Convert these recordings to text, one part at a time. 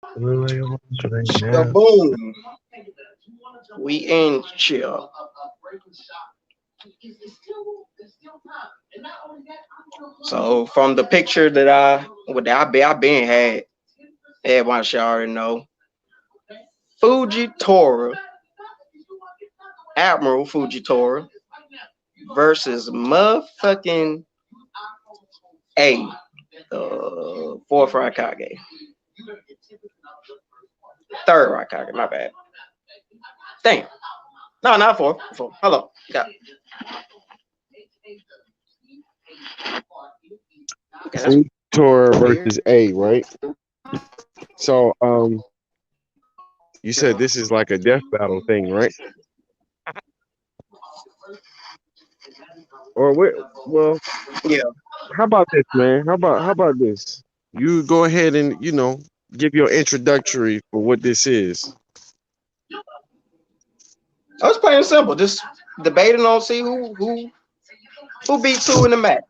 The boom. We in chill. So from the picture that I been had, everyone should already know. Fuji Admiral Fuji versus motherfucking A, fourth Raikage, third Raikage. My bad. Damn. No, not fourth. Fourth. Hello. Yeah. Okay, that's Tour weird. versus A, right? So, you said this is like a death battle thing, right? Or what? Well, Yeah. how about this, man? How about this? You go ahead and give your introductory for what this is. I was playing simple, just debating on see who beats who in the match.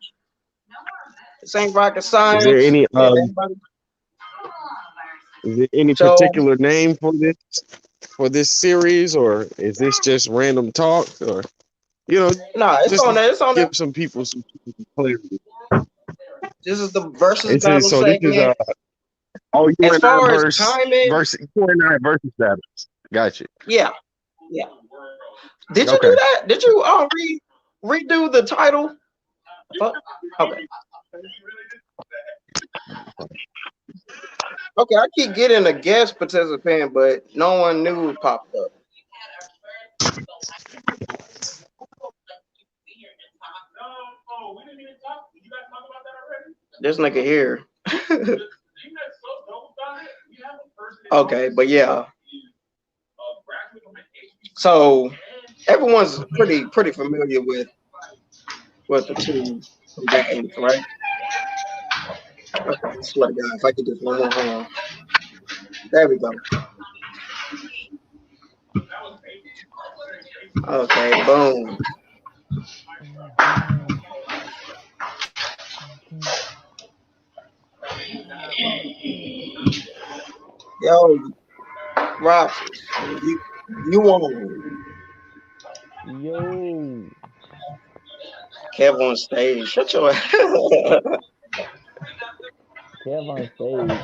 This ain't rocket Is there science. any Yeah, everybody. is there any So particular name for this series, or is this just random talk, or nah, it's just on there. It's on there. give some people some clarity? This is the versus This is battle so. This is segment. you As and I far as versus timing, versus battles. Got you. yeah, yeah. Did you do Okay. that? Did you redo the title? Fuck. Okay. Okay, I keep getting a guest participant, but no one new popped up. This nigga here. Okay, but yeah. So everyone's pretty familiar with the two combatants, right? Okay, I swear to God, if I get this one more home. There we go. Okay, boom. Yo, Roxas, you won. Yo, Kev on stage. Shut your ass. Kev on stage.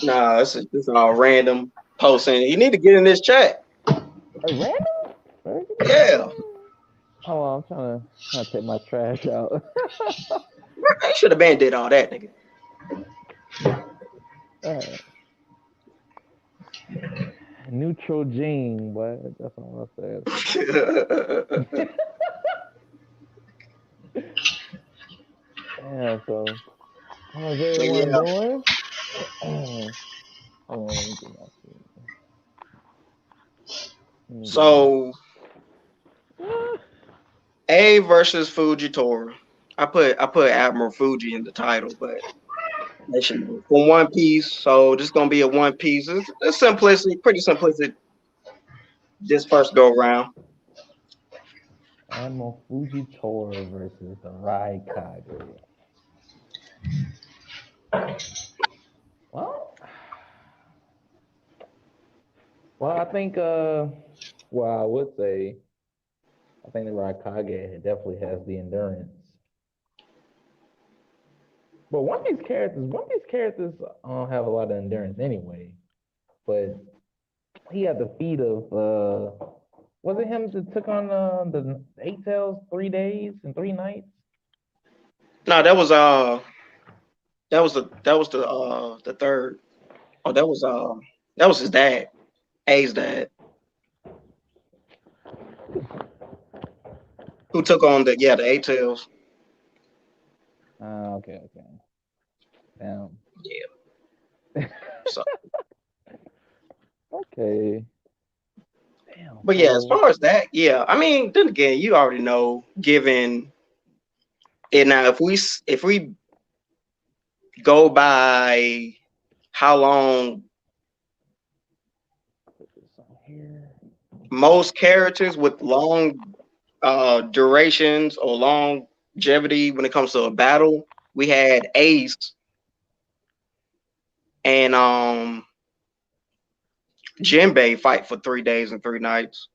Nah, this is all random posting. You need to get in this chat. A random? Where is it? Yeah. Oh, I'm trying to take my trash out. I should have been did all that, nigga. uh, neutral gene, but that's all I said. Yeah, so how's But everyone yeah. doing? Hold on, let me get my shit. Let me get my. So A versus Fuji. I put Admiral Fuji in the title, but they should know. For One Piece. So this is gonna be a One Piece. It's simplicity, pretty simplistic. This first go round. Admiral Fuji versus the Raikage. Well, well, I think well, I would say I think the Raikage definitely has the endurance. But One Piece characters don't have a lot of endurance anyway. But he had the feat of was it him that took on the Eight Tails 3 days and 3 nights? No, that was the third. Oh, that was his dad. A's dad. Who took on the eight tails. Okay, okay. Damn. Yeah. So Okay. Damn. but yeah, as So far as that, yeah. I mean, then again, you already know, given it now, if we go by how long put this on here. most characters with long durations or longevity when it comes to a battle, we had Ace and Jinbei fight for 3 days and 3 nights.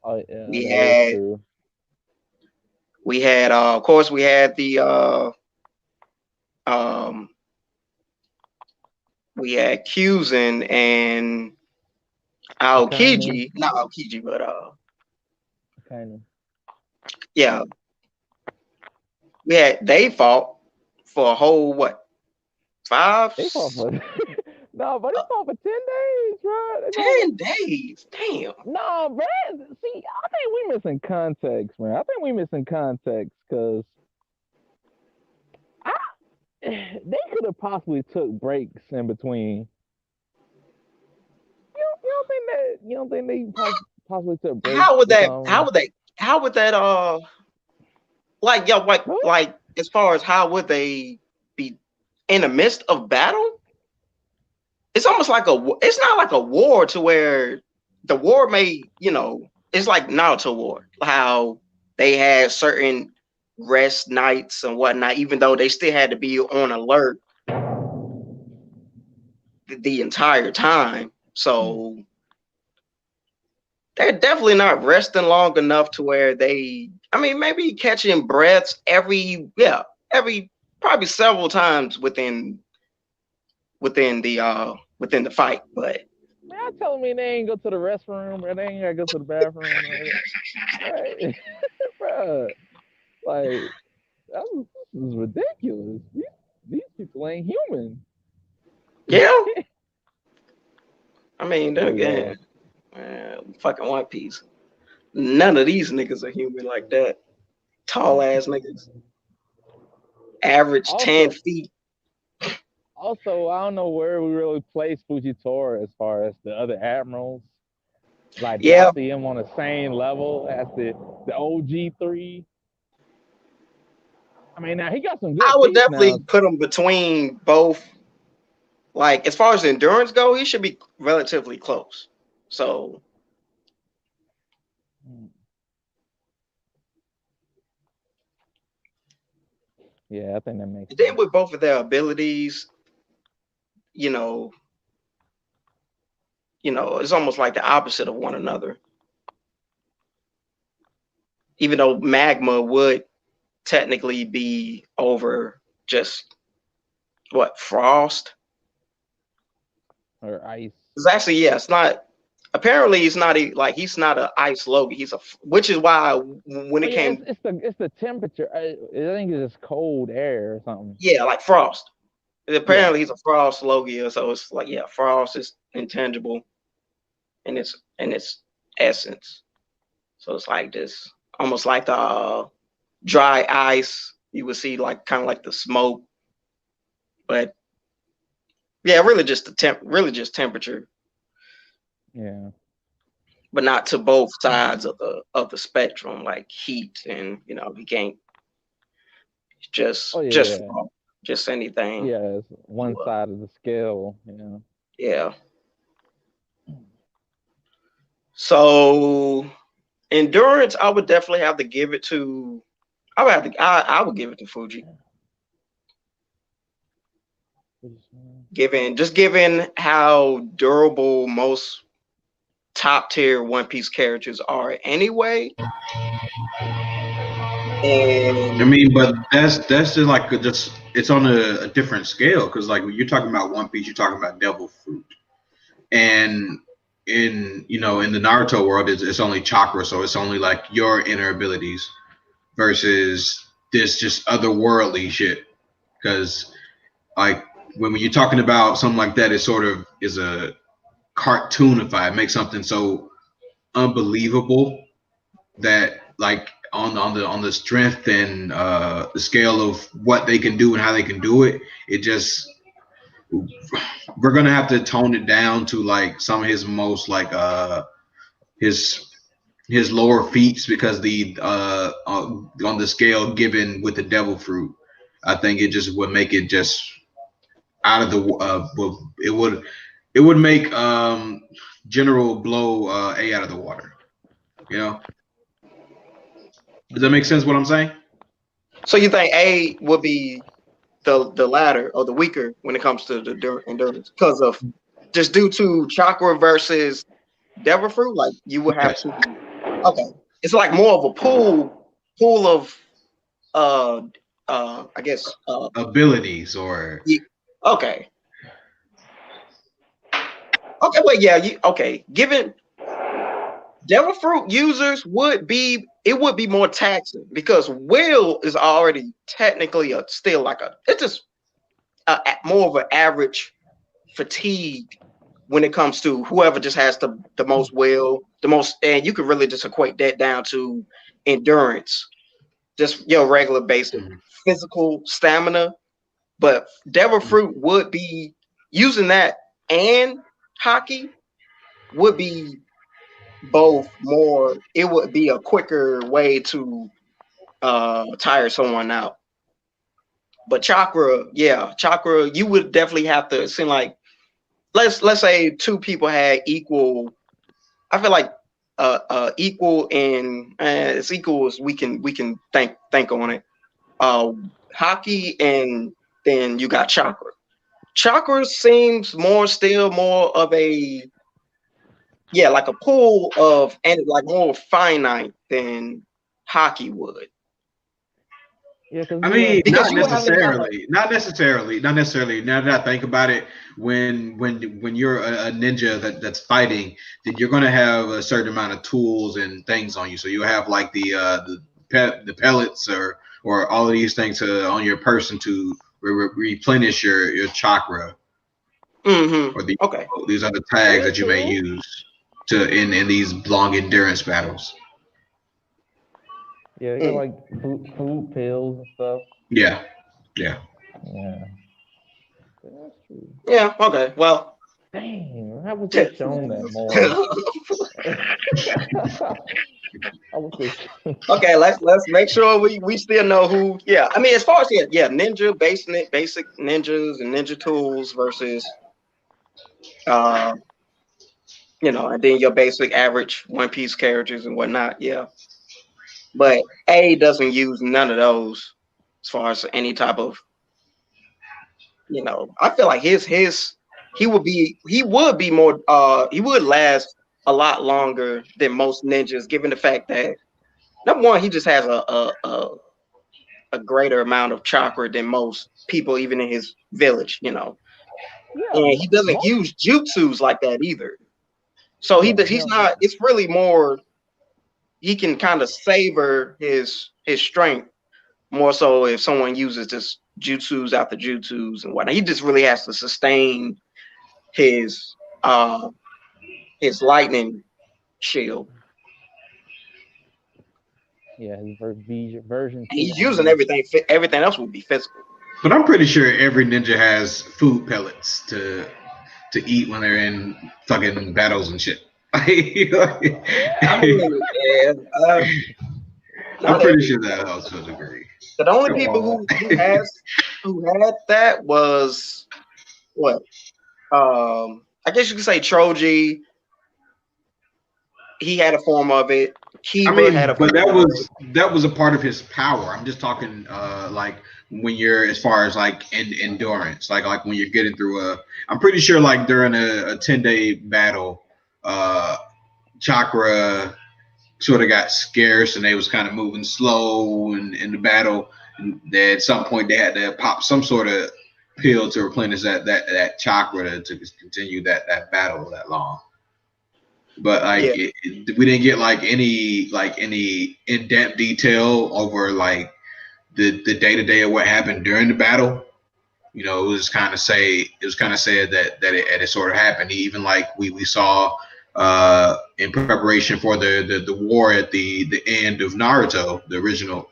Oh yeah, We that is had true. of course we had the um we had Kyuzin and Akainu, Aokiji, not Aokiji, but Akainu. yeah, they fought for a whole what five They fought for no, but they fought for 10 days, bro. They fought 10 days. Damn. no, bro. See, I think we missing context, man. I think we missing context because they could have possibly took breaks in between. You don't think that? You don't think they possibly took breaks How would or that? How something? would they? How would that? Like yo, Really? like as far as how would they be in the midst of battle? It's almost like it's not like a war to where the war may, it's like Naruto war, how they had certain rest nights and whatnot, even though they still had to be on alert the entire time. So they're definitely not resting long enough to where I mean, maybe catching breaths every probably several times within the fight, but Man, y'all telling me they ain't go to the restroom or they ain't gotta go to the bathroom, right? Bro, like this is ridiculous. These people ain't human. yeah. I mean, then Oh yeah. again, fucking One Piece. None of these niggas are human like that. Tall ass niggas, average 10 Also, feet. I don't know where we really place Fujitora as far as the other admirals. Like, do y'all Yeah, see him on the same level as the OG3? I mean, now he got some I good would piece now. definitely put him between both. Like as far as endurance go, he should be relatively close. So Yeah, I think that makes then sense. with both of their abilities, you know, it's almost like the opposite of one another. Even though magma would technically be over just what frost. Or ice. It's actually it's not. Apparently, it's not like he's not an ice Logan. Which is why when Oh it yeah, came, it's the temperature. I think it's just cold air or something. like frost. Yeah. Apparently, he's a frost Logia, so it's like frost is intangible in its essence. So it's like this, almost like the dry ice. You would see like kind of like the smoke, but really just really just temperature, Yeah. but not to both sides of the spectrum, like heat and he can't Oh just yeah. frost, just anything. Yeah, it's one side of the scale. Yeah. So endurance, I would definitely have to give it to. I would give it to Fuji. Given how durable most top tier One Piece characters are anyway. I And mean, but that's just like just it's on a different scale because like when you're talking about One Piece, you're talking about devil fruit, and in the Naruto world, it's only chakra, so it's only like your inner abilities versus this just otherworldly shit. Because like when you're talking about something like that, it sort of is a cartoonify. It makes something so unbelievable that like on the strength and the scale of what they can do and how they can do it, it just we're gonna have to tone it down to like some of his most like his lower feats because the on the scale given with the devil fruit, I think it just would make it just out of the it would make general blow A out of the water. You know, does that make sense? What I'm saying? so you think A would be the latter or the weaker when it comes to the endurance because of just due to chakra versus devil fruit. Like you would have Yes. to. Okay, it's like more of a pool of I guess Abilities or okay. Okay, well, yeah, okay. Given devil fruit users would be more taxing because will is already technically still like it's just more of an average fatigue when it comes to whoever just has the most will, the most, and you could really just equate that down to endurance, just your regular basic physical stamina. But devil fruit would be using that, and hockey would be both more. It would be a quicker way to tire someone out. But chakra, yeah, chakra, you would definitely have to seem like let's say two people had equal. I feel like equal in it's equal as we can think on it. Hockey and then you got chakra. Chakra seems still more of a like a pool of and like more finite than hockey would. Yeah, I mean, Because not you would have to kind of necessarily, not necessarily, not necessarily. Now that I think about it, when you're a ninja that's fighting, then you're gonna have a certain amount of tools and things on you. So you have like the pellets or all of these things on your person to replenish your chakra or okay. these other tags Yeah, that you may true. use to in these long endurance battles. Yeah, they got like food pills and stuff. Yeah, yeah. Yeah, that's true. Yeah, okay. Well, Dang, I was just shown that more. I was just. okay, let's make sure we still know who. Yeah, I mean, as far as ninja basic ninjas and ninja tools versus uh, and then your basic average One Piece characters and whatnot. Yeah, but A doesn't use none of those as far as any type of. I feel like he would be more. He would last a lot longer than most ninjas, given the fact that number one, he just has a greater amount of chakra than most people, even in his village, Yeah, and he doesn't most. use jutsus like that either. So Yeah, he's not. It's really more. He can kind of savor his strength more so if someone uses just jutsus after jutsus and whatnot. He just really has to sustain his uh his lightning shield. Yeah, his version And two he's using only. everything. Everything else would be physical. But I'm pretty sure every ninja has food pellets to eat when they're in fucking battles and shit. I'm I mean, yeah, not pretty every. sure that helps to a degree. The only Come people on. who had that was what? I guess you could say Troji. He had a form of it. I Kiba had mean, a but form of it. that was a part of his power. I'm just talking like when you're as far as like endurance, like when you're getting through I'm pretty sure like during a 10-day battle, chakra sort of got scarce and they was kind of moving slow in the battle. And then at some point they had to pop some sort of pill to replenish that chakra to continue that battle that long. But like Yeah, we didn't get like any in-depth detail over like the day-to-day of what happened during the battle. It was kind of said that it sort of happened. Even like we saw in preparation for the war at the end of Naruto, the original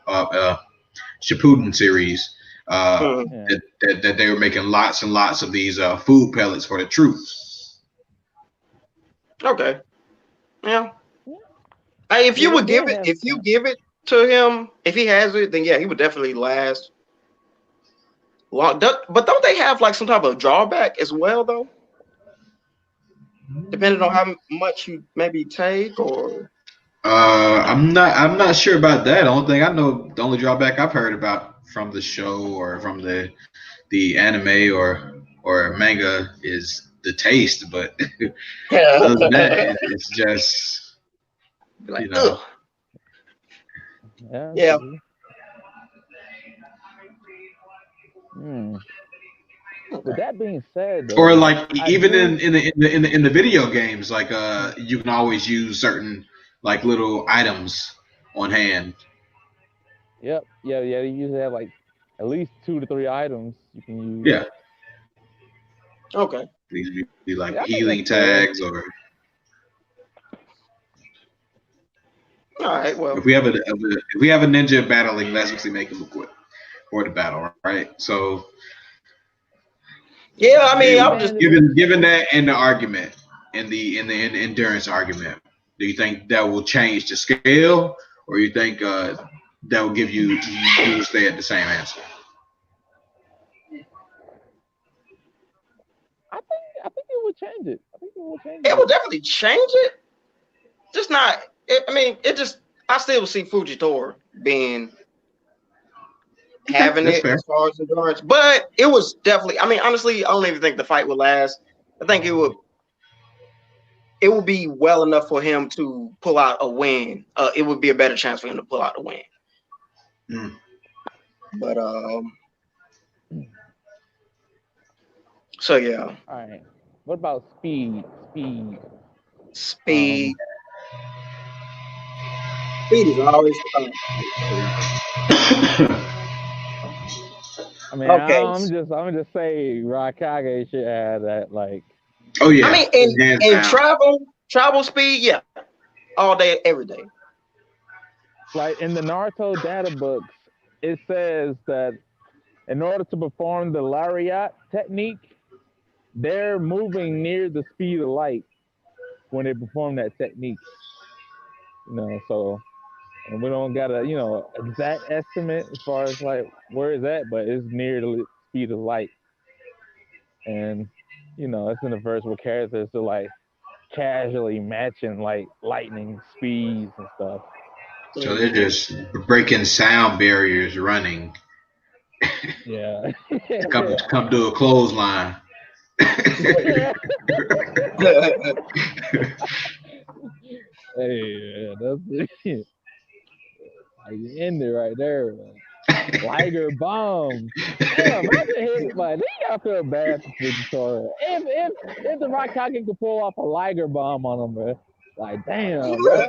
Shippuden series, mhm. that they were making lots and lots of these food pellets for the troops. Okay, yeah. Hey, if Yeah, you they would give did it, have if you some. give it to him, if he has it, then yeah, he would definitely last long. But don't they have like some type of drawback as well, though? Depending on how much you maybe take, or I'm not sure about that. The only thing I know, the only drawback I've heard about from the show or from the the anime or manga is the taste, but Yeah. other than that, it's just Be like, you know. ugh. Yeah. Yeah. True. Hmm. With Okay. that being said, Or though, like I even do. in the video games, like you can always use certain like little items on hand. Yep. Yeah. Yeah. You usually have like at least 2 to 3 items you can use. Yeah, Okay. these be like Yeah, I think healing that's fair. tags, or All right. Well. if we have a ninja battling, let's actually make him equipped for the battle, right? So Yeah. I mean, I'm just. Advantage. given that in the argument, in the endurance argument, do you think that will change the scale, or you think that will give you will stay at the same answer? I think it would change it. I think it would change It will it. definitely change it. Just not. I mean, it just. I still see Fujitora being Okay, having that's it fair. as far as endurance, but it was definitely. I mean, honestly, I don't even think the fight would last. I think it would. It would be well enough for him to pull out a win. It would be a better chance for him to pull out a win. Mm. But so yeah, All right. What about speed? Speed. speed. Speed is always I mean, okay. I'm just saying, Raikage should have that. Like, Oh I yeah, mean, in hands down. travel speed, yeah, all day, every day. like in the Naruto data books, it says that in order to perform the lariat technique, they're moving near the speed of light when they perform that technique. So and we don't got a exact estimate as far as like where is that, but it's near the speed of light, and it's in the verse where characters are like casually matching like lightning speeds and stuff. So they're just breaking sound barriers, running Yeah. to come to a clothesline. Yeah. Mhm. Hey, that's it. Like you end it right there, man. Liger bomb. Damn, imagine his like. They gotta feel bad for Fujitora. If the Raikage could pull off a Liger bomb on him, bro. Like damn, bro.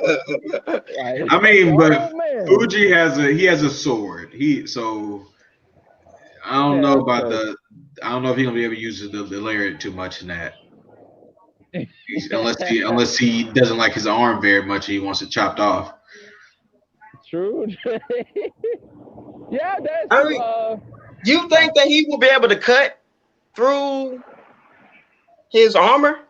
Like I mean, but oh man. Fuji has a sword. I don't Yeah, know that's about true. I don't know if he's gonna be able to use the lariat too much in that. Unless he doesn't like his arm very much, he wants it chopped off. True. Yeah, that's I true. mean, you think that he will be able to cut through his armor?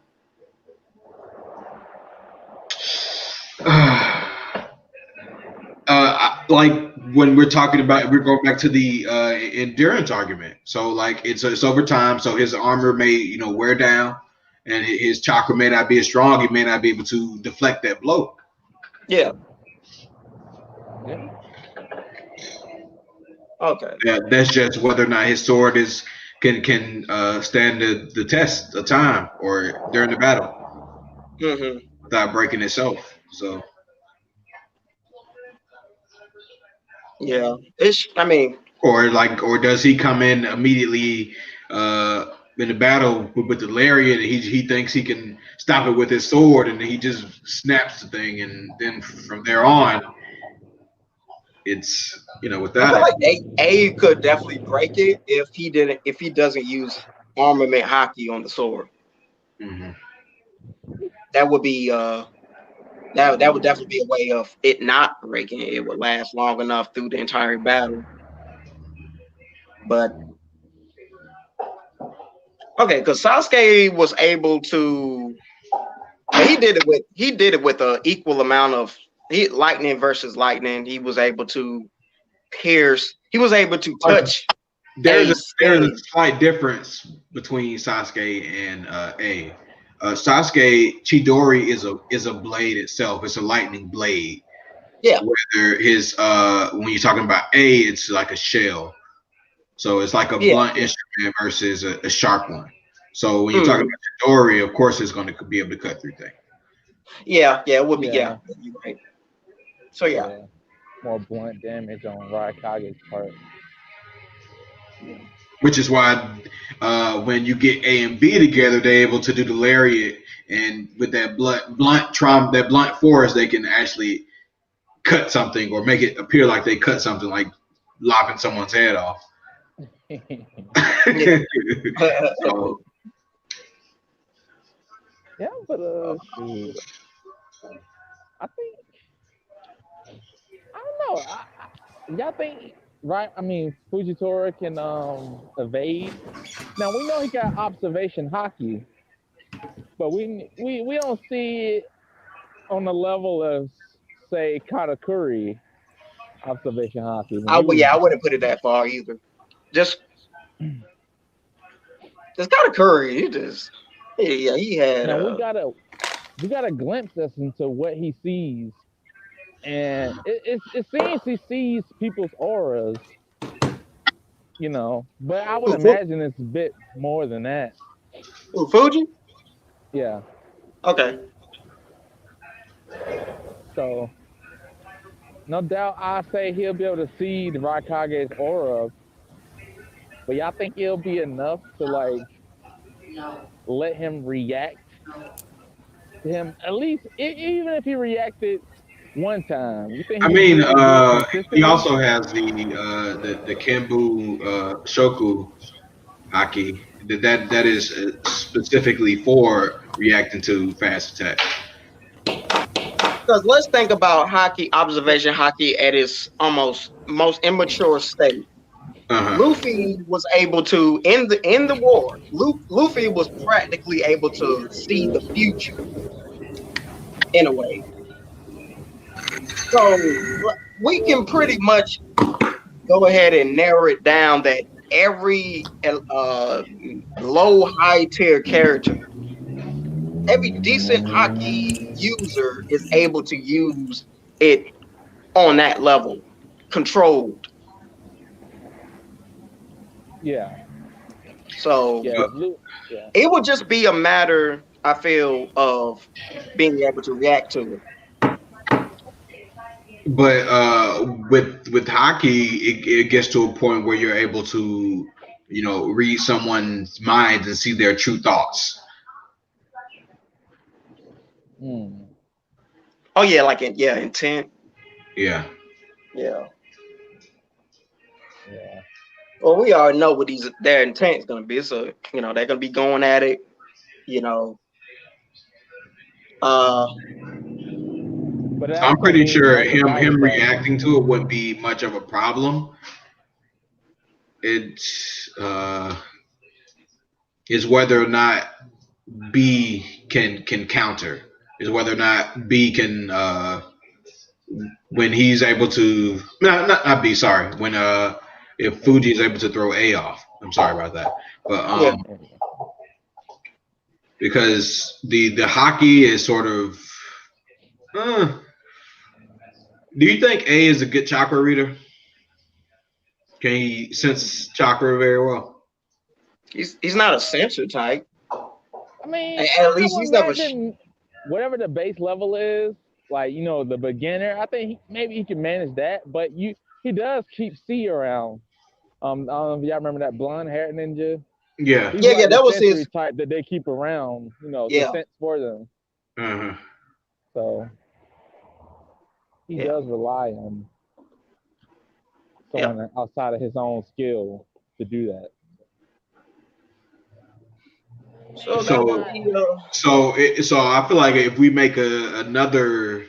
Like when we're talking about, we're going back to the endurance argument. So like it's over time. So his armor may wear down, and his chakra may not be as strong. He may not be able to deflect that blow. Yeah. Yeah. Okay. That's just whether or not his sword can stand the test of time or during the battle Hmm. without breaking itself. So Yeah. It's. I mean, or does he come in immediately in the battle with the lariat, and he thinks he can stop it with his sword, and he just snaps the thing, and then from there on it's I without feel it. like A could definitely break it if he doesn't use armament hockey on the sword. Hmm. That would be that would definitely be a way of it not breaking. It would last long enough through the entire battle. But okay, because Sasuke was able to, but he did it with a equal amount of lightning versus lightning. He was able to pierce. He was able to But touch there's A's there's a skin. slight difference between Sasuke and A. Sasuke Chidori is a blade itself. It's a lightning blade. Yeah, Whether his when you're talking about A, it's like a shell. So it's like a yeah, blunt yeah. instrument and versus a sharp one. So when you're talking Mm. about Chidori, of course, it's going to be able to cut through things. Yeah, it would be. Yeah, Yeah, you're right. So yeah. yeah. More blunt damage on Raikage's part. Which is why when you get A and B together, they're able to do the lariat, and with that blunt trauma, that blunt force, they can actually cut something or make it appear like they cut something, like lopping someone's head off. Yeah. So Yeah, but shoot, I think I don't know. Y'all think right? I mean, Fujitora can evade. Now we know he got observation hockey, but we don't see it on the level of say Katakuri observation hockey when he was. I wouldn't put it that far either. Just kind of Curry. He had Now we got a glimpse us into what he sees, and it seems he sees people's auras, But I would imagine it's a bit more than that. Fuji. Yeah. Okay. So no doubt, I say he'll be able to see the Raikage's aura, but y'all think it'll be enough to like let him react to him at least, even if he reacted one time. You think I he mean, do it he consistently? also has the Kenbu Shoku haki that is specifically for reacting to fast attack. Because let's think about hockey, observation hockey at its almost most immature state. Uh-huh. Luffy was able to in the war. Luffy was practically able to see the future in a way. So we can pretty much go ahead and narrow it down that every low high tier character, every decent hockey user is able to use it on that level, controlled. Yeah. So Yeah. Yeah. it would just be a matter, I feel, of being able to react to it. But with hockey, it gets to a point where you're able to, read someone's mind and see their true thoughts. Mm. Oh yeah, like intent. Yeah. Yeah. Yeah. Well, we already know what their intent is going to be. So they're going to be going at it. You know, uh, But that I'm also pretty means sure one thing I him would say. reacting to it wouldn't be much of a problem. It's is whether or not B can counter. Is whether or not B can when he's able to not B, sorry, when if Fuji is able to throw A off. I'm sorry about that. But yeah. because the hockey is sort of uh, do you think A is a good chakra reader? Can he sense chakra very well? He's not a censor type. I mean, At I least would he's never. imagine whatever the base level is, like the beginner. I think maybe he can manage that, but he does keep C around. I don't know if y'all remember that blonde hair ninja. Yeah. He's Yeah, like the that was sensory his. type that they keep around, to Yeah, sense for them. Uh-huh. So he yeah, does rely on yeah. someone outside of his own skill to do that. So that would So be. so I feel like if we make another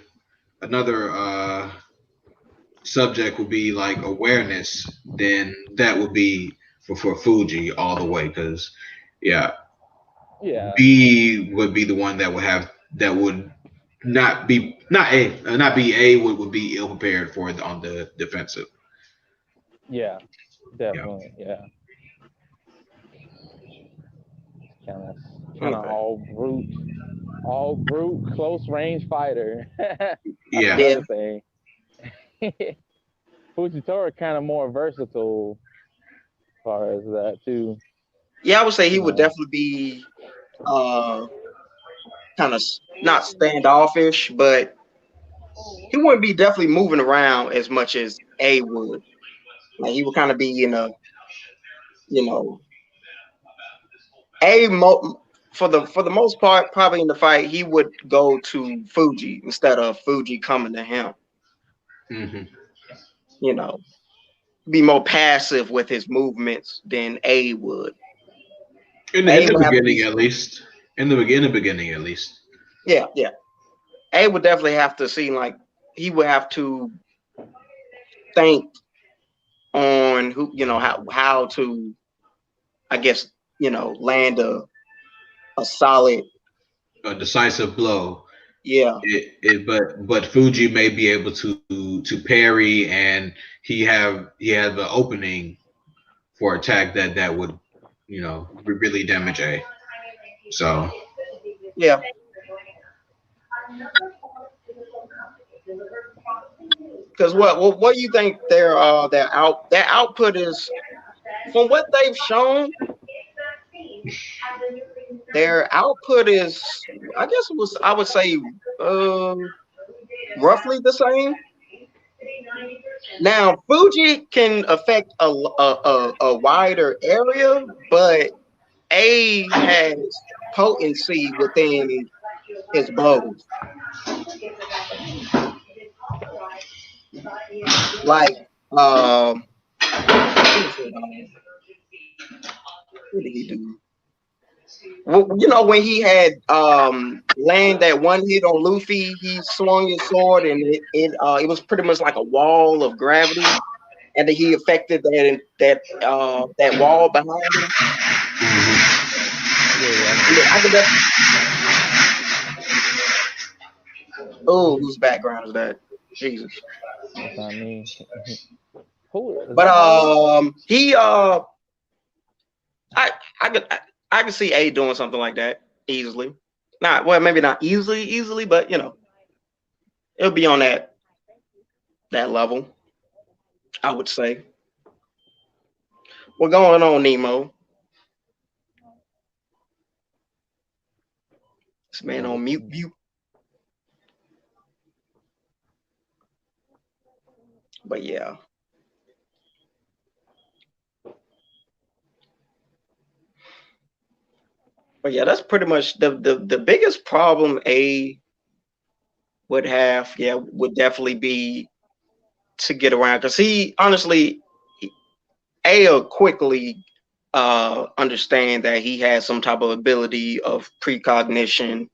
subject would be like awareness, then that would be for Fuji all the way because yeah, Yeah. B would be the one that would have that would not be not A not be A would be ill prepared for it on the defensive. Yeah. Yeah. Definitely. Yeah. Kind of Okay. all brute, close range fighter. That's Yeah. Yeah, another thing. Fujitora kind of more versatile as far as that too. Yeah, I would say he You would know, definitely be uh kind of not standoffish, but he wouldn't be definitely moving around as much as A would. Like he would kind of be in a, you know, A for the most part, probably in the fight, he would go to Fuji instead of Fuji coming to him. Hmm. You know, be more passive with his movements than A would. In A the would have to be, beginning, at least. In the beginning, at least. yeah, yeah. A would definitely have to seem like he would have to think on who, how to, I guess, land a solid, A decisive blow. yeah, But Fuji may be able to parry, and he have an opening for attack that would really damage A. So yeah. Because what do you think their output is from what they've shown? Their output is, I guess it was, I would say, uh, roughly the same. Now, Fuji can affect a wider area, but A has potency within his blows. Like, what was it? What did he do? Well, when he had land that one hit on Luffy, he swung his sword and it was pretty much like a wall of gravity, and then he affected that wall behind him. yeah, yeah, I I mean, know. I could definitely. Oh, whose background is that? Jesus. That's not me. Who is But that? Harlem? he I I could I could see A doing something like that easily. Not well, maybe not easily, but it'll be on that level. I would say. What's going on, Nemo? This man Oh, on this. mute. But yeah. But yeah, that's pretty much the biggest problem A would have, yeah, would definitely be to get around. Because he honestly A will quickly understand that he has some type of ability of precognition,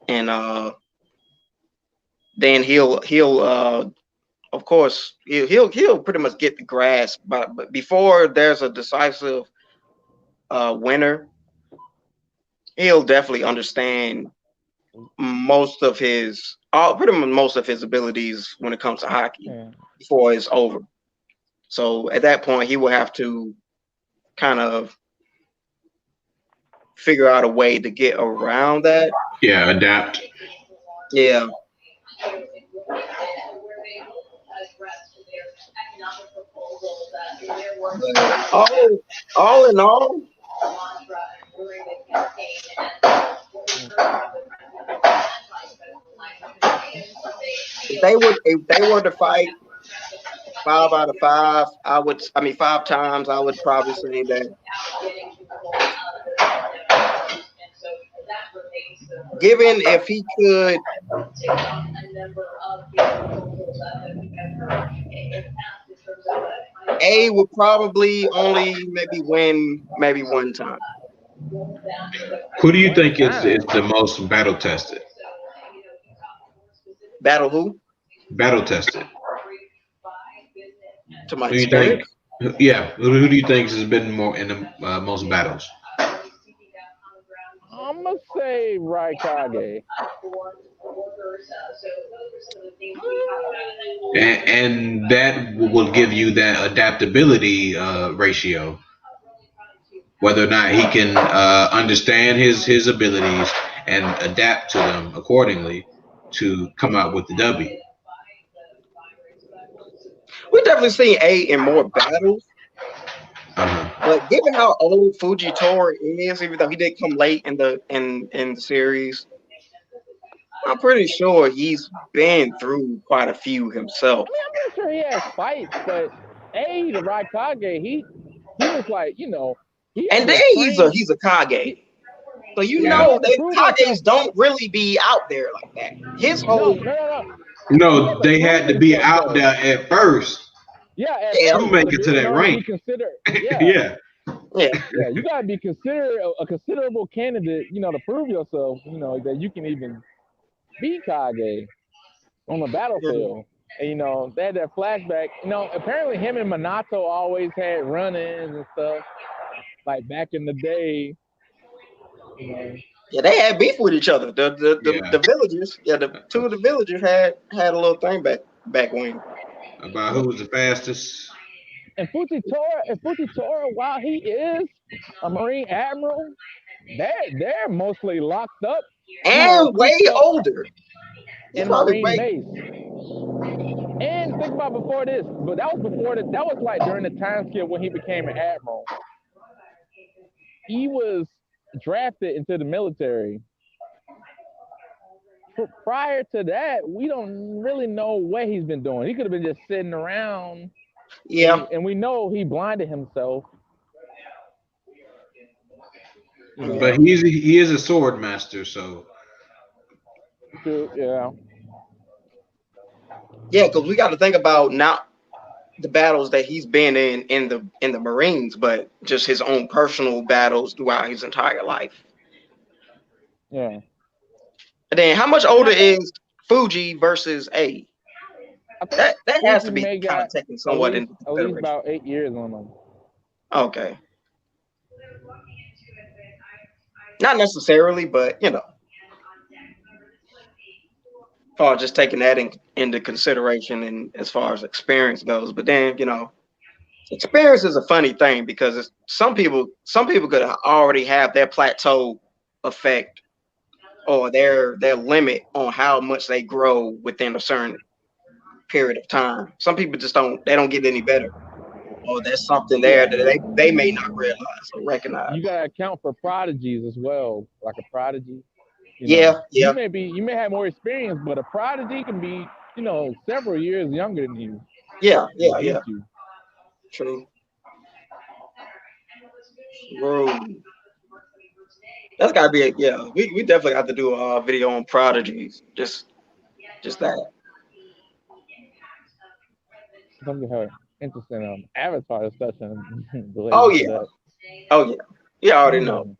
and then he'll of course he'll pretty much get the grasp, but before there's a decisive winner, he'll definitely understand pretty much most of his abilities when it comes to hockey Yeah. before it's over. So at that point, he will have to kind of figure out a way to get around that. yeah, adapt. Yeah. But all in all, if they were to fight 5 out of 5, I mean 5 times, I would probably say that given if he could, A would probably only maybe win maybe one time. Who do you One think is time. the most battle tested? Battle who? Battle tested. To my Who do you think? experience. Yeah, who do you think has been more in the most battles? I'm gonna say Raikage. And that will give you that adaptability ratio, whether or not he can understand his abilities and adapt to them accordingly to come out with the W. We definitely seen A in more battles, But given how old Fujitora is, even though he did come late in the series, I'm pretty sure he's been through quite a few himself. I mean, I'm pretty sure he has fights, but the Raikage, he was like, he had And then to train. he's a Kage. He, So you yeah, he Yeah. know had to that prove himself. Kages don't really be out there like that. His No, whole no, no, no. He No, had to they prove had to be himself out though. there at first Yeah, at yeah, to first make it to in that order to be rank. considered. Yeah, Yeah. yeah. yeah, you gotta be considered a considerable candidate, to prove yourself, that you can even be Kage on the battlefield. And they had that flashback. Apparently him and Minato always had run-ins and stuff, like back in the day. Yeah, they had beef with each other. Yeah. The villagers, the two of the villagers had a little thing back when. About who was the fastest. And Fujitora, while he is a Marine Admiral, they're mostly locked up, And way cooped up older. He's in a probably Marine way base. And think about before this, but that was like during the time skip when he became an admiral. He was drafted into the military. Prior to that, we don't really know what he's been doing. He could have been just sitting around. yeah. And we know he blinded himself. But he is a sword master, so Yeah. Yeah, because we got to think about not the battles that he's been in the Marines, but just his own personal battles throughout his entire life. Yeah. And then how much older is Fuji versus A? That has to Fuji be may kind of got taken at somewhat into least consideration. about 8 years on him. Okay. Not necessarily, but as far as just taking that into consideration and as far as experience goes. But then, experience is a funny thing because some people could already have their plateau effect or their limit on how much they grow within a certain period of time. Some people just don't get any better. Or there's something there that they may not realize or recognize. You gotta account for prodigies as well, like a prodigy. Yeah. You may have more experience, but a prodigy can be, several years younger than you. Yeah. True. That's gotta be we definitely have to do a video on prodigies. Just that. Something have interesting Avatar discussion related Oh to yeah. that. Oh yeah. You already know.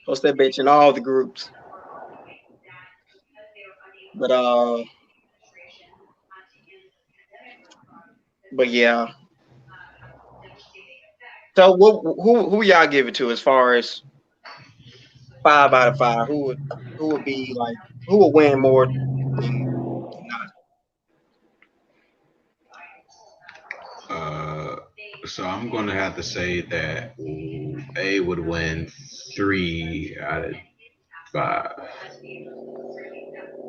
Post that bitch in all the groups. But yeah. So who y'all give it to as far as 5 out of 5? Who would be like who would win more than so I'm going to have to say that A would win 3 out of 5.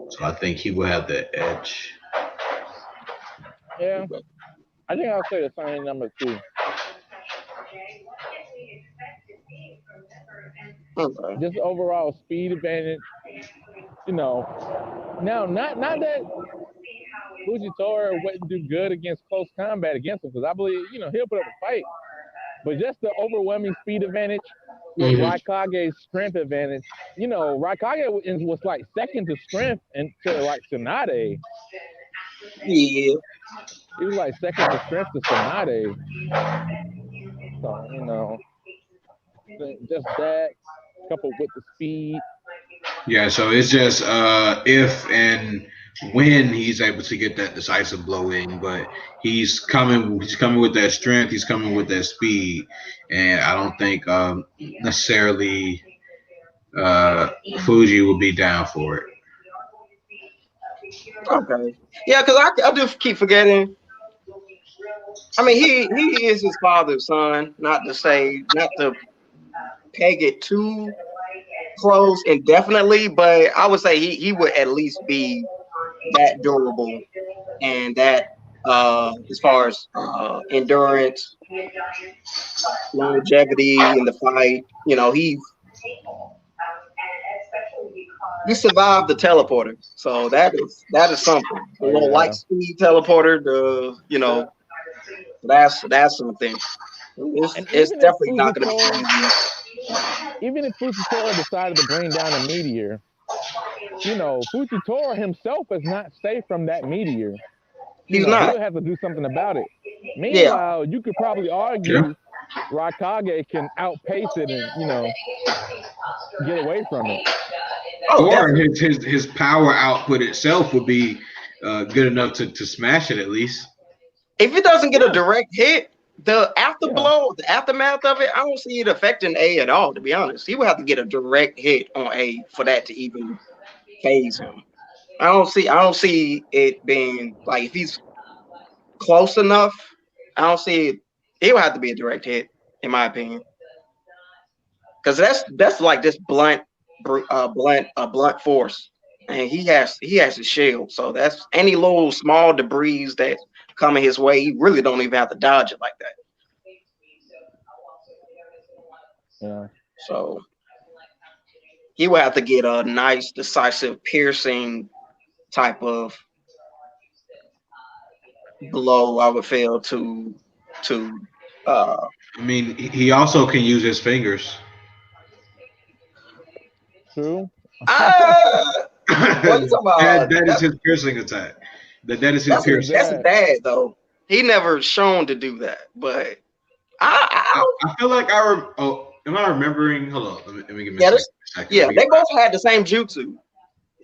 So I think he will have the edge. Yeah, I think I'll say the same number too. Okay. Just overall speed advantage. Now not that Fujitora wouldn't do good against close combat against him, because I believe he'll put up a fight. But just the overwhelming speed advantage with Raikage's strength advantage. Raikage was like second to strength and to like Tsunade. Yeah. He was like second to strength to Tsunade. So, just that coupled with the speed. Yeah, so it's just if and when he's able to get that decisive blow in, but he's coming with that strength, he's coming with that speed, and I don't think necessarily Fuji will be down for it. Okay. Yeah, because I do keep forgetting. I mean, he is his father's son. Not to peg it too close indefinitely, but I would say he would at least be that durable and that as far as endurance, longevity in the fight. You know, he survived the teleporter, so that is something. A Oh little light yeah. speed teleporter. That's something. And It's definitely not going to be easy. Even if Fujitora decided to bring down a meteor, Fujitora himself is not safe from that meteor. He's He'll not. have to do something about it. Yeah. Meanwhile, you could probably Yeah. argue Raikage can outpace it and, get away from it. Oh, Or definitely. his power output itself would be good enough to smash it at least. If it doesn't get a Yeah. direct hit, the Yeah. afterblow, the aftermath of it, I don't see it affecting A at all. To be honest, he would have to get a direct hit on A for that to even phase him. I don't see it being like if he's close enough. I don't see it. It would have to be a direct hit, in my opinion, because that's like this blunt force, and he has his shield. So that's any little small debris that coming his way. He really don't even have to dodge it like that. Yeah. So he would have to get a nice, decisive, piercing type of blow. I would feel to uh I mean, he also can use his fingers. True. uh what you talking about? That is his piercing attack. That is his That's his piercing. That's his dad. dad though. He never shown to do that, but I don't. I feel like oh, am I remembering? Hold on, let me give me Yeah, a second. yeah. They both had the same jutsu.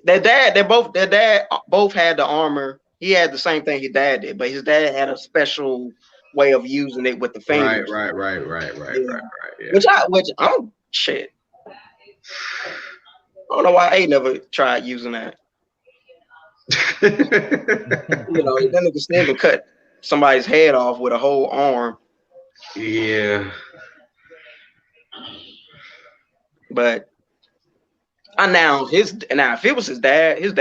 Their dad both had the armor. He had the same thing his dad did, but his dad had a special way of using it with the Right, fingers. right. Yeah, Yeah. which I'm shit. I don't know why I never tried using that. Then they can stand to cut somebody's head off with a whole arm. Yeah. But now if it was his dad's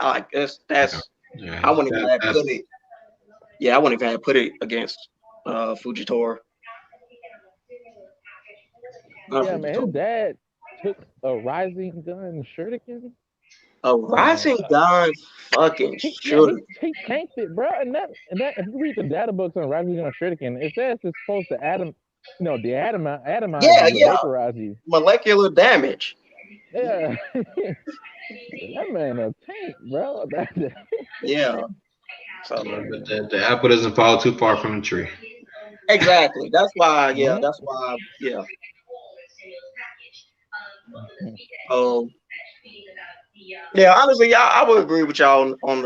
like that's Yeah. I wouldn't even have That's put it. Yeah, I wouldn't even have put it against Fujitora. Not Yeah, man. His Fujitora. dad took a rising gun shuriken. A Uh, rising gun fucking he shooter. he tanked it, bro. And that if you read the data books on rising gun shuriken, it says it's supposed to atomize Yeah, you, yeah. vaporize you. Molecular damage. Yeah. That man a tank, bro. Yeah. So the apple doesn't fall too far from the tree. exactly. That's why. Yeah. Mhm. That's why. Yeah. Um. Yeah. Honestly, I would agree with y'all on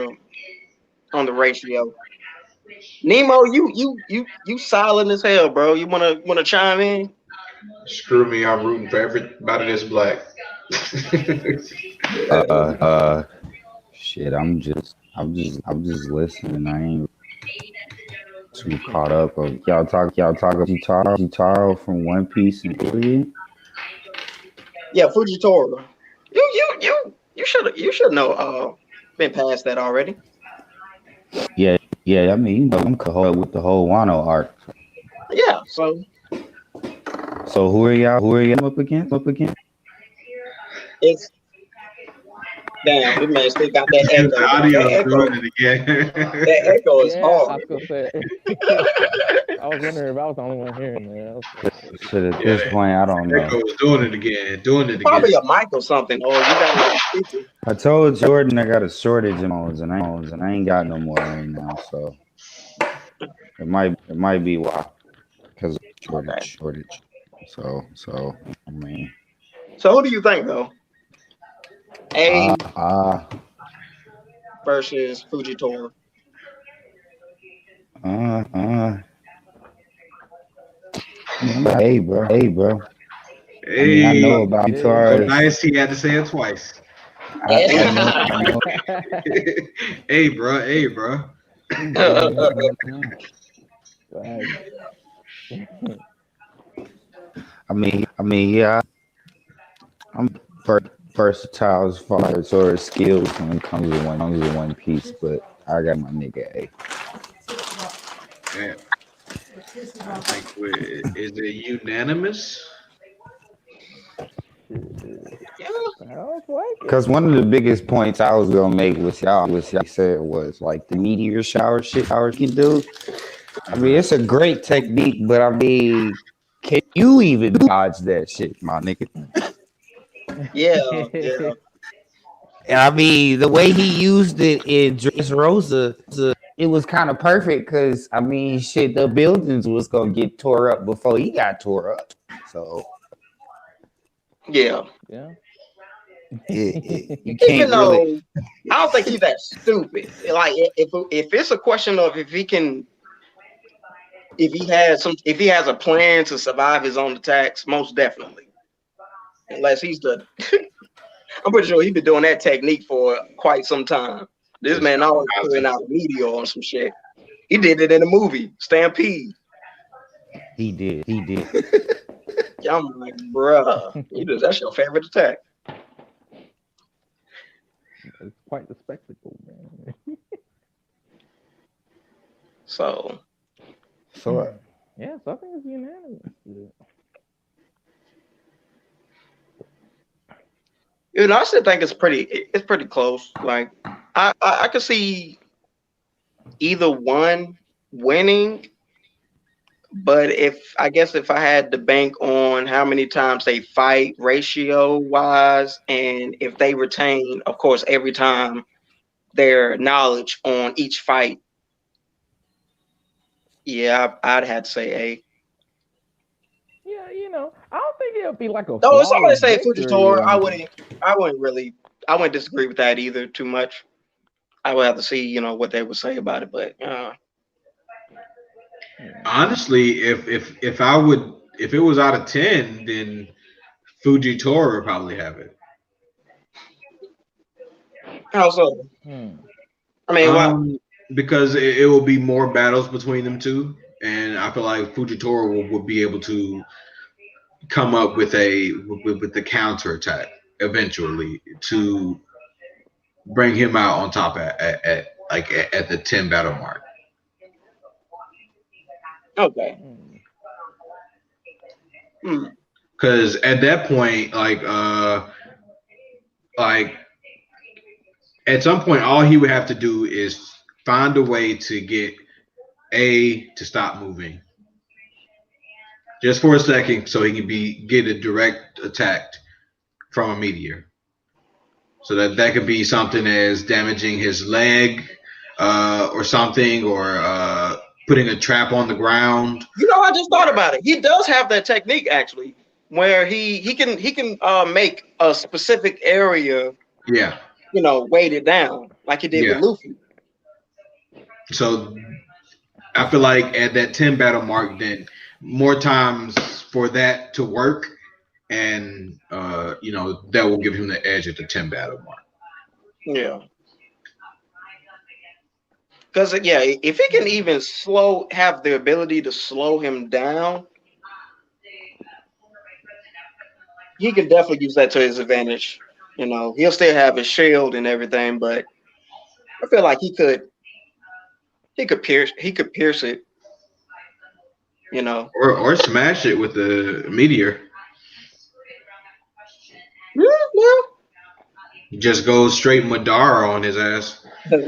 the ratio. Nemo, you silent as hell, bro. You wanna chime in? Screw me, I'm rooting for everybody that's black. Uh, shit. I'm just listening. I ain't too caught up. Y'all talk about Gitaro from One Piece and Alien. Yeah, Fujitora. You should know. Been past that already. Yeah. I mean, I'm caught with the whole Wano arc. Yeah. So So who are y'all? Who are y'all up against? it's damn. This man still got that The echo though. audio That is echo. doing it again. That echo is Yeah, I hard. was gonna say. I was wondering if I was the only one hearing that. Shit, at Yeah, this point, I don't know. Echo is doing it again. Doing it again. Probably a mic or something, or you got it on speaker. I told Jordan I got a shortage in phones, and I ain't got no more right now. So it might be why, because of Okay. shortage. So I mean, So who do you think though? A uh, uh, versus Fujitora. uh, uh. Hey, bro. I mean, I Hey, know about so guitars. nice he had to say it twice. I know. Hey, bro. Hey, bro. I mean, yeah. I'm versatile as far as skills when it comes to One Piece, but I got my nigga A. Yeah, I think is it unanimous? Yeah. Sounds like it. Because one of the biggest points I was gonna make was y'all said was like the meteor shower shit you can do. I mean, Uh-huh. it's a great technique, but I mean, can you even dodge that shit, my nigga? Yeah. Yeah. And I mean, the way he used it in Dressrosa, it was kind of perfect because I mean, shit, the buildings was gonna get tore up before he got tore up. So Yeah. Yeah. you Even can't really. though I don't think he's that stupid. Like if it's a question of if he can, if he has a plan to survive his own attacks, most definitely. Unless he's the, I'm pretty sure he's been doing that technique for quite some time. This Just man always putting kamikaze. out a meteor on some shit. He did it in the movie Stampede. He did. He did. Yeah, I'm like, bruh, that's your favorite attack. It's quite the spectacle, man. So So Yeah, so I think it's unanimous. I still think it's pretty close. Like I could see either one winning, but if I had to bank on how many times they fight ratio wise, and if they retain, of course, every time their knowledge on each fight, yeah, I'd have to say A. Yeah, I don't think it'll be like a No, it's flawless always say victory Fujitora. or anything. I wouldn't disagree with that either too much. I would have to see, what they would say about it, but Honestly, if it was out of 10, then Fuji Tora would probably have it. also, Hmm. I mean, what? Um, because it will be more battles between them two, and I feel like Fujitora will be able to come up with with the counter attack eventually to bring him out on top at the 10 battle mark. Okay. Hmm. Hmm. Because at that point, like at some point, all he would have to do is find a way to get A to stop moving just for a second, so he can get a direct attack from a meteor. So that could be something as damaging his leg, or something, or putting a trap on the ground. I just thought about it. He does have that technique actually, where he can make a specific area, Yeah, weighted down like he did with yeah. Luffy. So I feel like at that 10 battle mark, then more times for that to work, and that will give him the edge at the 10 battle mark. Yeah. Because if he can even have the ability to slow him down, he can definitely use that to his advantage. He'll still have his shield and everything, but I feel like he could pierce it. Or smash it with the meteor. Yeah, He just goes straight Madara on his ass. yeah.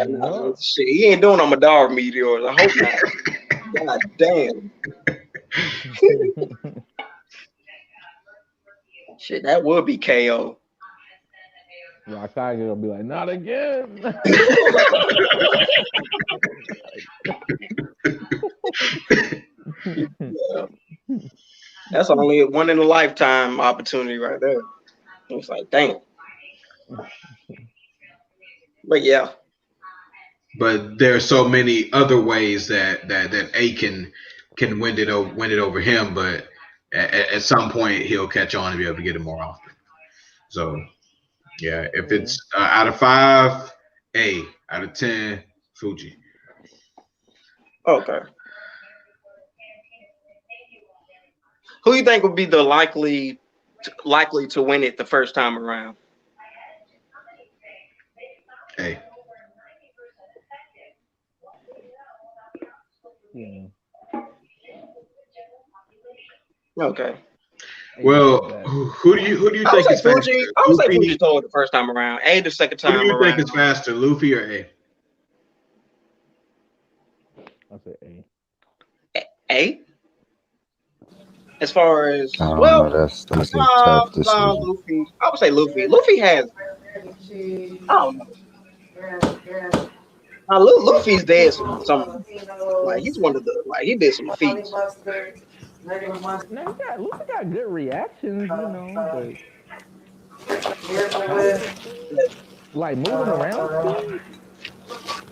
Nah, Yep. shit, he ain't doing no Madara meteors. I hope not. God damn. Shit, that would be KO. Raikage will be like, not again. Yeah. That's only a one in a lifetime opportunity right there. It's like, damn. But yeah. But there are so many other ways that A can win it over him, but at some point he'll catch on and be able to get it more often. So yeah, if Yeah. it's out of 5, A; out of 10, Fuji. Okay. Who you think would be the likely to win it the first time around? A. Yeah. Okay. Well, That. who do you I would think say is faster, Fuji. I would say Luffy? Fujitoro the first time around. A the second Who do time you think is around. faster, Luffy or A? I'll say A. A. As far as I don't know. well, That's a tough decision. Luffy. I would say Luffy. Luffy has. I don't know. Luffy's dead some like he's one of the like he did some feats. Now Luffy got good reactions, but power speed, like moving around speed,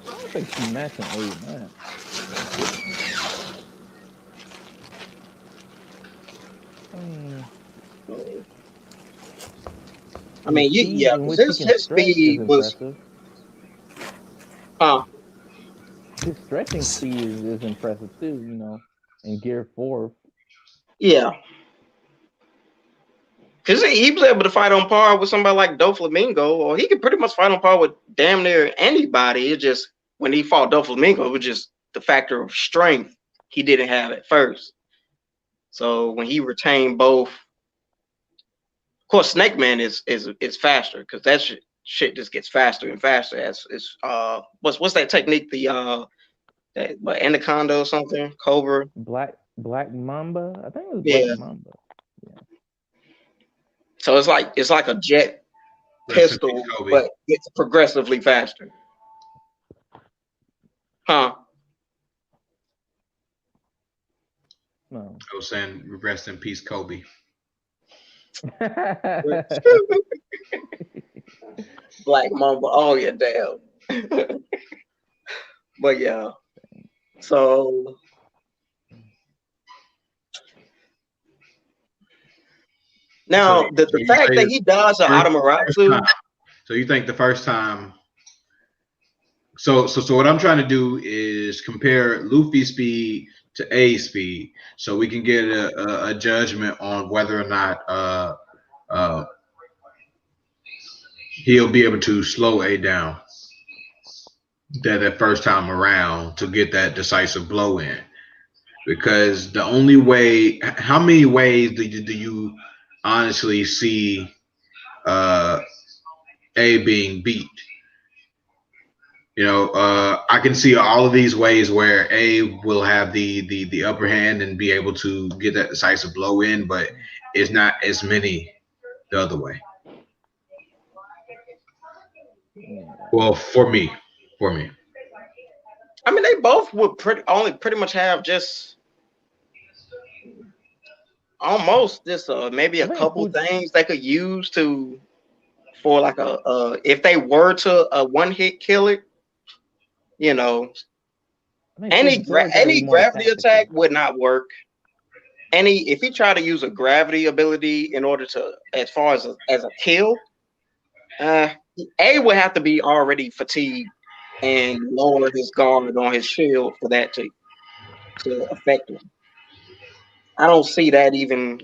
I don't think she's matching A in that. I mean, I the mean, speed yeah, in because which he can his stretch is speed was, impressive. huh? His stretching speed is impressive too, in Gear 4. Yeah, because he was able to fight on par with somebody like Doflamingo, or he could pretty much fight on par with damn near anybody. It just when he fought Doflamingo, it was just the factor of strength he didn't have at first. So when he retained both, of course, Snake Man is faster because that shit just gets faster and faster as it's what's that technique that Anaconda or something Cobra. Black Mamba, I think it was Black Yeah, Mamba. Yeah. so it's like a jet Rest in peace, pistol, Kobe. but it's progressively faster. Huh? No. I was saying rest in peace, Kobe. Black Mamba. Oh yeah, damn. But yeah. So So, now so the you fact say that the he dodged an first Admiral. time. So you think the first time? So what I'm trying to do is compare Luffy's speed to A speed, so we can get a judgment on whether or not uh, he'll be able to slow A down that first time around to get that decisive blow in. Because the only way, how many ways do you honestly see uh, A being beat? I can see all of these ways where A will have the upper hand and be able to get that decisive blow in, but it's not as many the other way. Yeah. Well, for me, I mean, they both would pretty much have just almost just maybe I a think couple Fuji, things they could use to for like if they were to a one hit kill it, you know, I think Fujitora got to be any more gravity attack tactical. would not work. Any if he tried to use a gravity ability in order to as far as a kill, uh, A would have to be already fatigued and lower his guard on his shield for that to affect him. I don't see that even,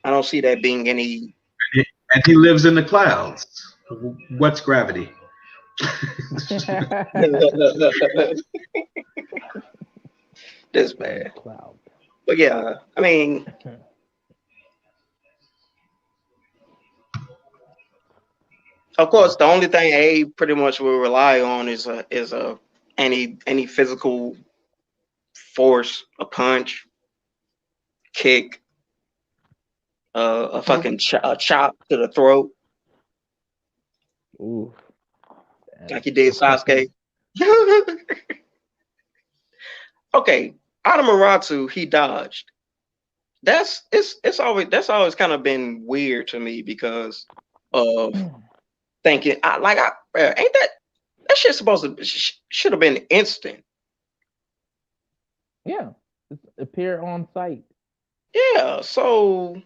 I don't see that being any. and he lives in the clouds. What's gravity? This In the bad. cloud. But yeah, I mean, of course, the only thing A pretty much will rely on is any physical force, a punch, kick, a fucking a chop to the throat, Ooh. like he did Sasuke. Okay, Adamaratu, he dodged. That's always kind of been weird to me because of thinking ain't that shit supposed to should have been instant. Yeah. It's appear on site. Yeah, so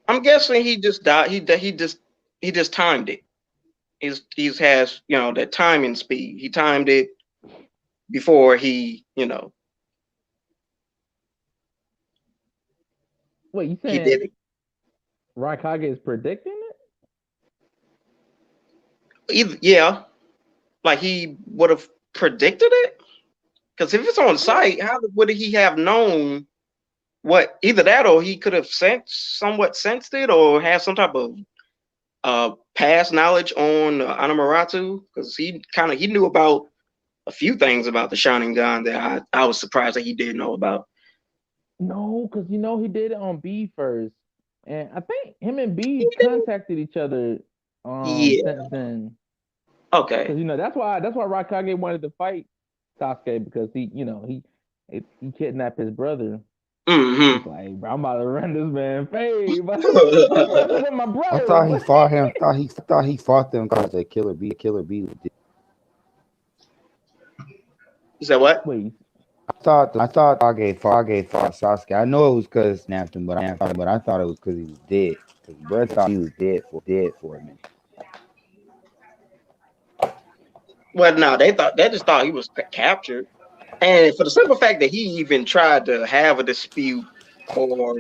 I'm guessing he just died. He just timed it. He's has that timing speed. He timed it before Wait, you he saying did it. Raikage is predicting it? Yeah, like he would have predicted it. Because if it's on site, how would he have known what? Either that, or he could have somewhat sensed it, or have some type of past knowledge on Anamaratu, because he knew about a few things about the Shining Gun that I was surprised that he did know about. No, because he did it on B first, and I think him and B contacted each other Yeah. since then. Okay. Because that's why Raikage wanted to fight Sasuke, because he kidnapped his brother. Mm-hmm. He's like, bro, I'm about to run this man fade. My brother. I thought he fought him. Thought he fought them because they Killer B was dead. You said what? Wait. I thought Kage fought Sasuke. I know it was because he snapped him, but I thought it was because he was dead. Because bro thought he was dead for a minute. Well, no, they just thought he was captured, and for the simple fact that he even tried to have a dispute or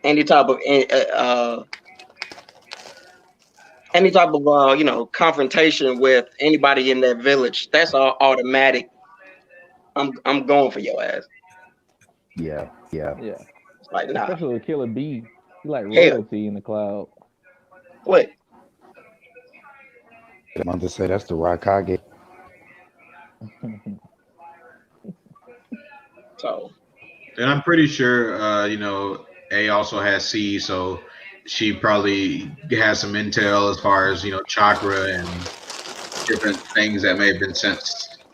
any type of confrontation with anybody in that village, that's all automatic. I'm going for your ass. Yeah. It's like, nah, Especially with Killer B. He like hell, royalty in the cloud. what? I'm about to say that's the Raikage. So, And I'm pretty sure, A also has C, so she probably has some intel as far as chakra and different things that may have been sensed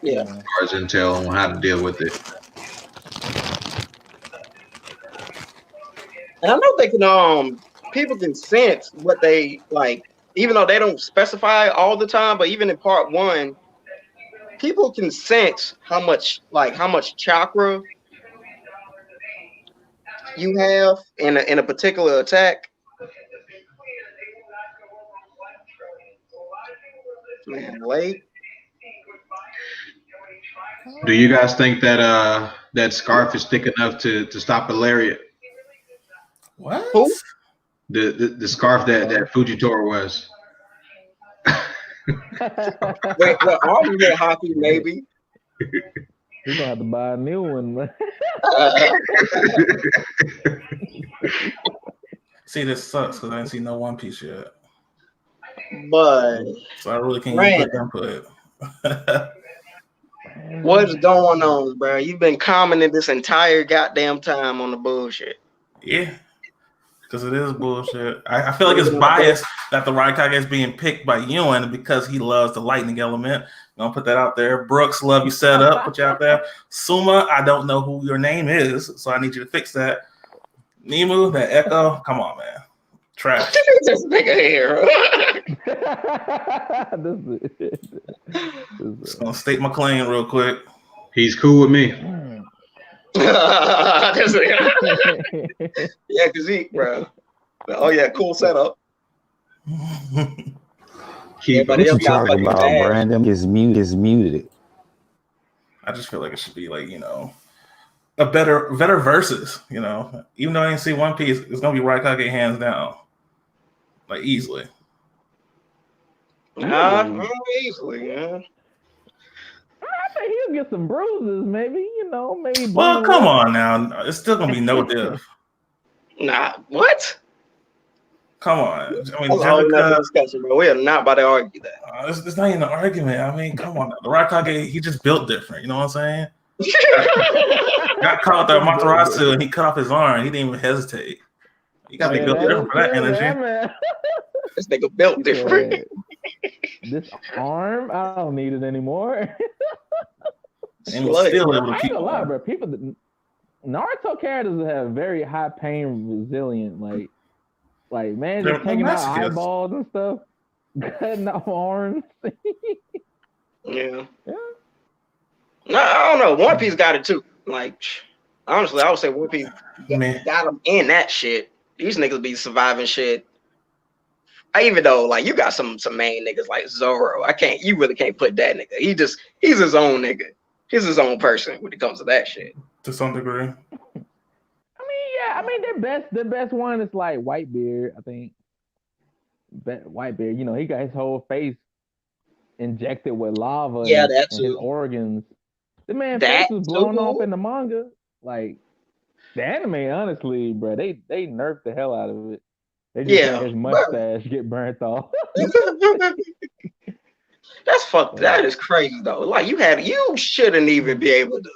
yeah. as far as intel on how to deal with it. And I know they can people can sense what they like, even though they don't specify all the time, but even in part one, people can sense how much chakra you have in a particular attack. Man, wait. Do you guys think that that scarf is thick enough to stop a lariat? What? Who? The scarf that Fujitora was. Wait, well, argument hockey maybe. He's gonna have to buy a new one. See, this sucks because I didn't see no One Piece yet. But So I really can't even put input. what is going on, bro? You've been commenting this entire goddamn time on the bullshit. Yeah, because it is bullshit. I feel like it's biased that the Raikage is being picked by U.N. because he loves the lightning element. I'm gonna put that out there. Brooks, love you set up, put you out there. Suma, I don't know who your name is, so I need you to fix that. Nemu, that Echo, come on, man. Trash. This nigga here. Just gonna state my claim real quick. He's cool with me. Yeah, cause bro. Oh yeah, cool setup. What you talking about, Brandon? Is muted. I just feel like it should be like, a better versus, even though I didn't see One Piece, it's gonna be Raikage hands down. Like easily. Easily, yeah. I think he'll get some bruises, maybe, maybe. Well, come on now. It's still gonna be no diff. Nah, what? Come on. I mean, discussion, bro. We are not about to argue that. It's not even an argument. I mean, come on. The Raikage, he just built different. You know what I'm saying? Got caught with that Matarasu and he cut off his arm. He didn't even hesitate. You got to be built different for that energy. This nigga built different. This arm, I don't need it anymore. And he's still able to keep a lot, bro. Naruto characters have very high pain resilient, like man, just taking out eyeballs and stuff, cutting off arms. Yeah. No, I don't know. One Piece got it too. Like, honestly, I would say One Piece got them in that shit. These niggas be surviving shit. Even though, like, you got some main niggas like Zoro. You really can't put that nigga. He's his own nigga. He's his own person when it comes to that shit. To some degree. I mean, their best one is like Whitebeard, I think. Whitebeard, he got his whole face injected with lava Yeah, that and his too. organs. The man That face was blown off too. in the manga. Like the anime, honestly, bro, they nerfed the hell out of it. They just had Yeah, his but mustache get burnt off. that's fucked. But, That is crazy though. Like you shouldn't even be able to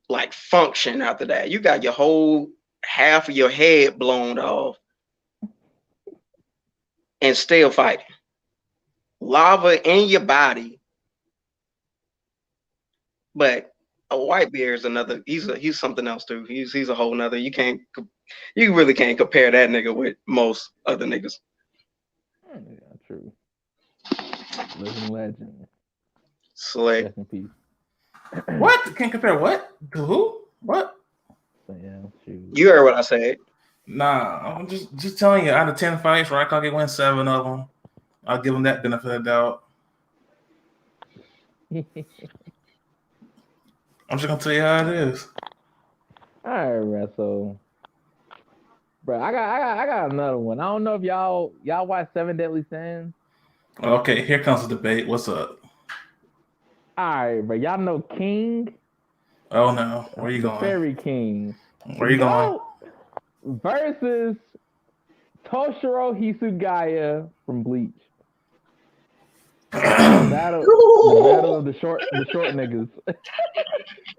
like function after that. You got your whole half of your head blown off and still fighting. Lava in your body. But a white bear is another. He's something else too. He's a whole nother. You really can't compare that nigga with most other niggas. yeah, true. Living legend. Slick. Rest in peace. What? Can't compare what to who? What? So, yeah, shoot. You heard what I said. Nah, I'm just telling you. Out of 10 fights, Raikage wins 7 of them. I'll give him that benefit of the doubt. I'm just gonna tell you how it is. All right, bro. So, bro, I got another one. I don't know if y'all watch Seven Deadly Sins. Okay, here comes the debate. What's up? All right, bro. Y'all know King? Oh no, where you the going? Fairy King. Where you going? Versus Toshiro Hisugaya from Bleach. the battle of the short niggas.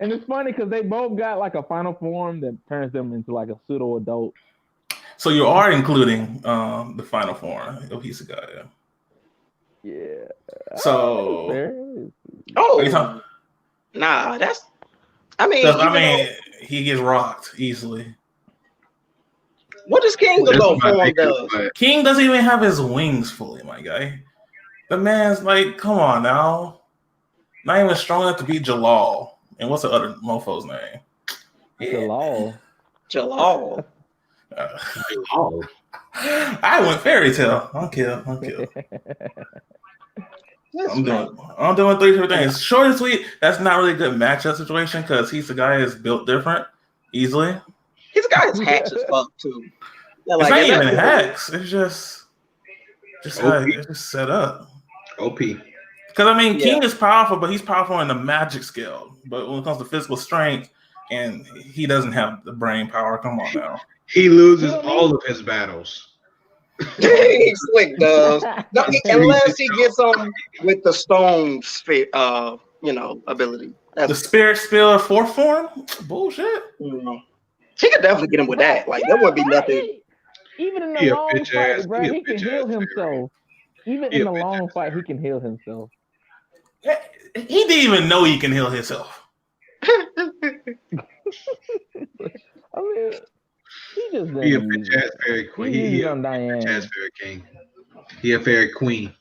And it's funny because they both got like a final form that turns them into like a pseudo adult. So you are including the final form of Hisugaya. Yeah. So Oh, nah, that's. I mean, he gets rocked easily. What does King Adult form does? King doesn't even have his wings fully, my guy. The man's like, come on now. Not even strong enough to beat Jalal. And what's the other mofo's name? Jalal. Jalal. I went fairy tale. I'm kill. I'm doing 3 different things. Short and sweet. That's not really a good matchup situation because he's the guy is built different easily. He's a guy that's hacks as fuck too. Yeah, it's not even hacks. It's just how it's just set up. OP. Because I mean, King is powerful, but he's powerful in the magic scale. But when it comes to physical strength, and he doesn't have the brain power. Come on now. He loses all of his battles. Slick does. No, unless he gets on with the stone sphere, ability. The spirit spill 4th form? Bullshit. He could definitely get him with that. Like there wouldn't be nothing. Even in the long fight, bro, he can heal himself. Even in the long fight, he can heal himself. He didn't even know he can heal himself. I mean, he just He a bitch ass fairy queen. He a bitch ass fairy king. He a fairy queen.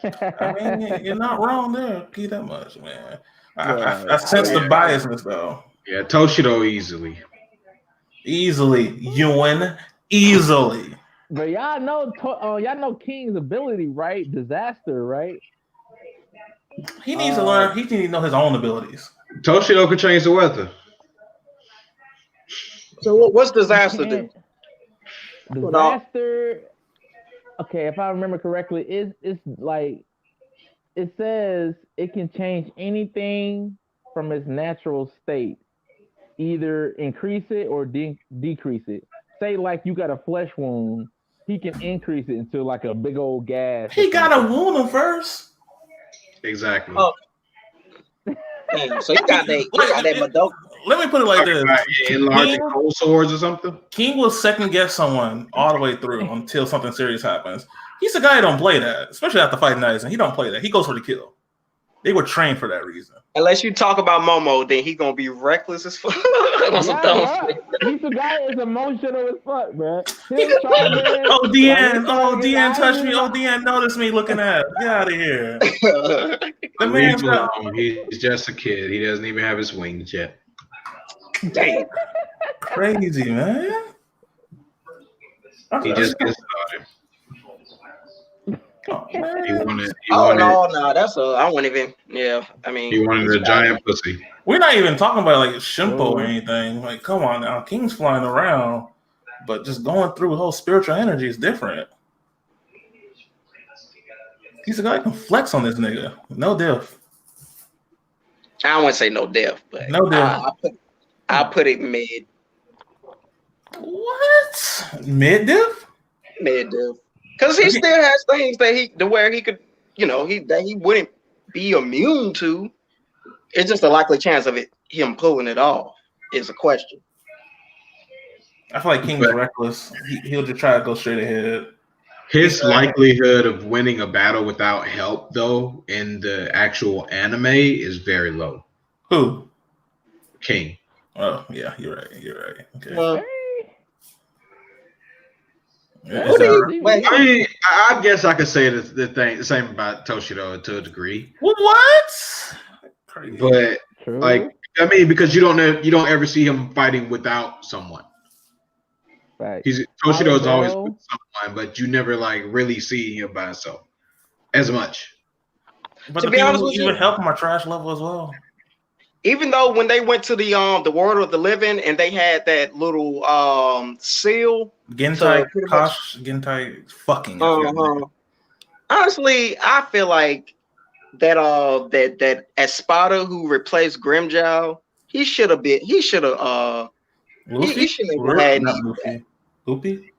I mean, you're not wrong there. Keep that much, man. I sense the biasness though. Yeah, Toshido easily. UN easily. But y'all know King's ability, right? Disaster, right? He needs to learn. He needs to know his own abilities. Toshido could change the weather. So what's disaster do? Disaster. Okay, if I remember correctly, it's like it says it can change anything from its natural state, either increase it or decrease it. Say like you got a flesh wound, he can increase it into like a big old gas. He gotta wound him first. Exactly. Oh. Damn, so he got that Madoka. Let me put it like this: enlarging cold swords or something. King will second guess someone all the way through until something serious happens. He's a guy who don't play that, especially after fighting Tyson. He don't play that. He goes for the kill. They were trained for that reason. Unless you talk about Momo, then he gonna be reckless as fuck. He's a guy that's emotional as fuck, bro. DN touched me. DN noticed me looking at. Get out of here. He's just a kid. He doesn't even have his wings yet. Damn. Crazy, man. He just gets started. No, that's I wouldn't even. Yeah, I mean, he wanted a giant pussy. We're not even talking about like Shimpo or anything. Like, come on now, King's flying around, but just going through the whole spiritual energy is different. He's a guy who can flex on this nigga. No diff. I don't want to say no death, but No diff. I put it mid What? Mid diff? diff, because he still has things where he could, that he wouldn't be immune to. It's just a likely chance of him pulling it off is a question. I feel like King's reckless. He'll just try to go straight ahead. His likelihood of winning a battle without help, though, in the actual anime is very low. Who? King. Oh, yeah, you're right. Okay. I mean, I guess I could say the same about Toshido to a degree. What? Crazy. But like, I mean, because you don't ever see him fighting without someone. Right. Toshido is always with someone, but you never like really see him by himself as much. But to be honest with you, even help him are trash level as well. Even though when they went to the world of the living and they had that little seal, Gentai fucking. Honestly, I feel like that Espada who replaced Grimjow, he should have had Luffy?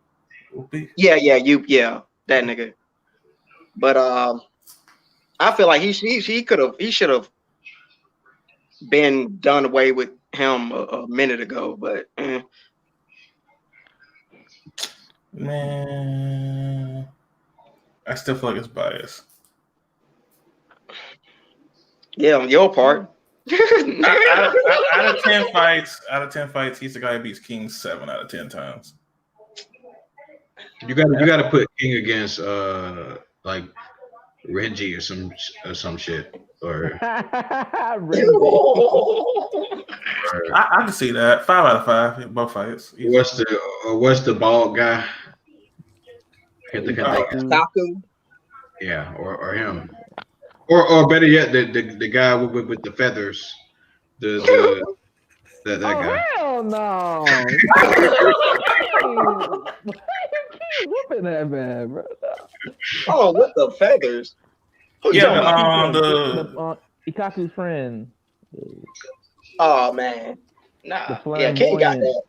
Yeah, that nigga. But I feel like he should have been done away with him a minute ago, but man, I still feel like it's biased. Yeah, on your part. out of 10 fights, he's the guy who beats King 7 out of 10 times. You got to put King against like Renji or some shit or. I can see that 5 out of 5 both fights. What's the bald guy? Saku. Yeah, or him, or better yet, the guy with the feathers, that guy. Hell no! Keep whooping that man, bro. Oh, with the feathers. Ikaku's friend. Oh man, nah. Yeah, King got that.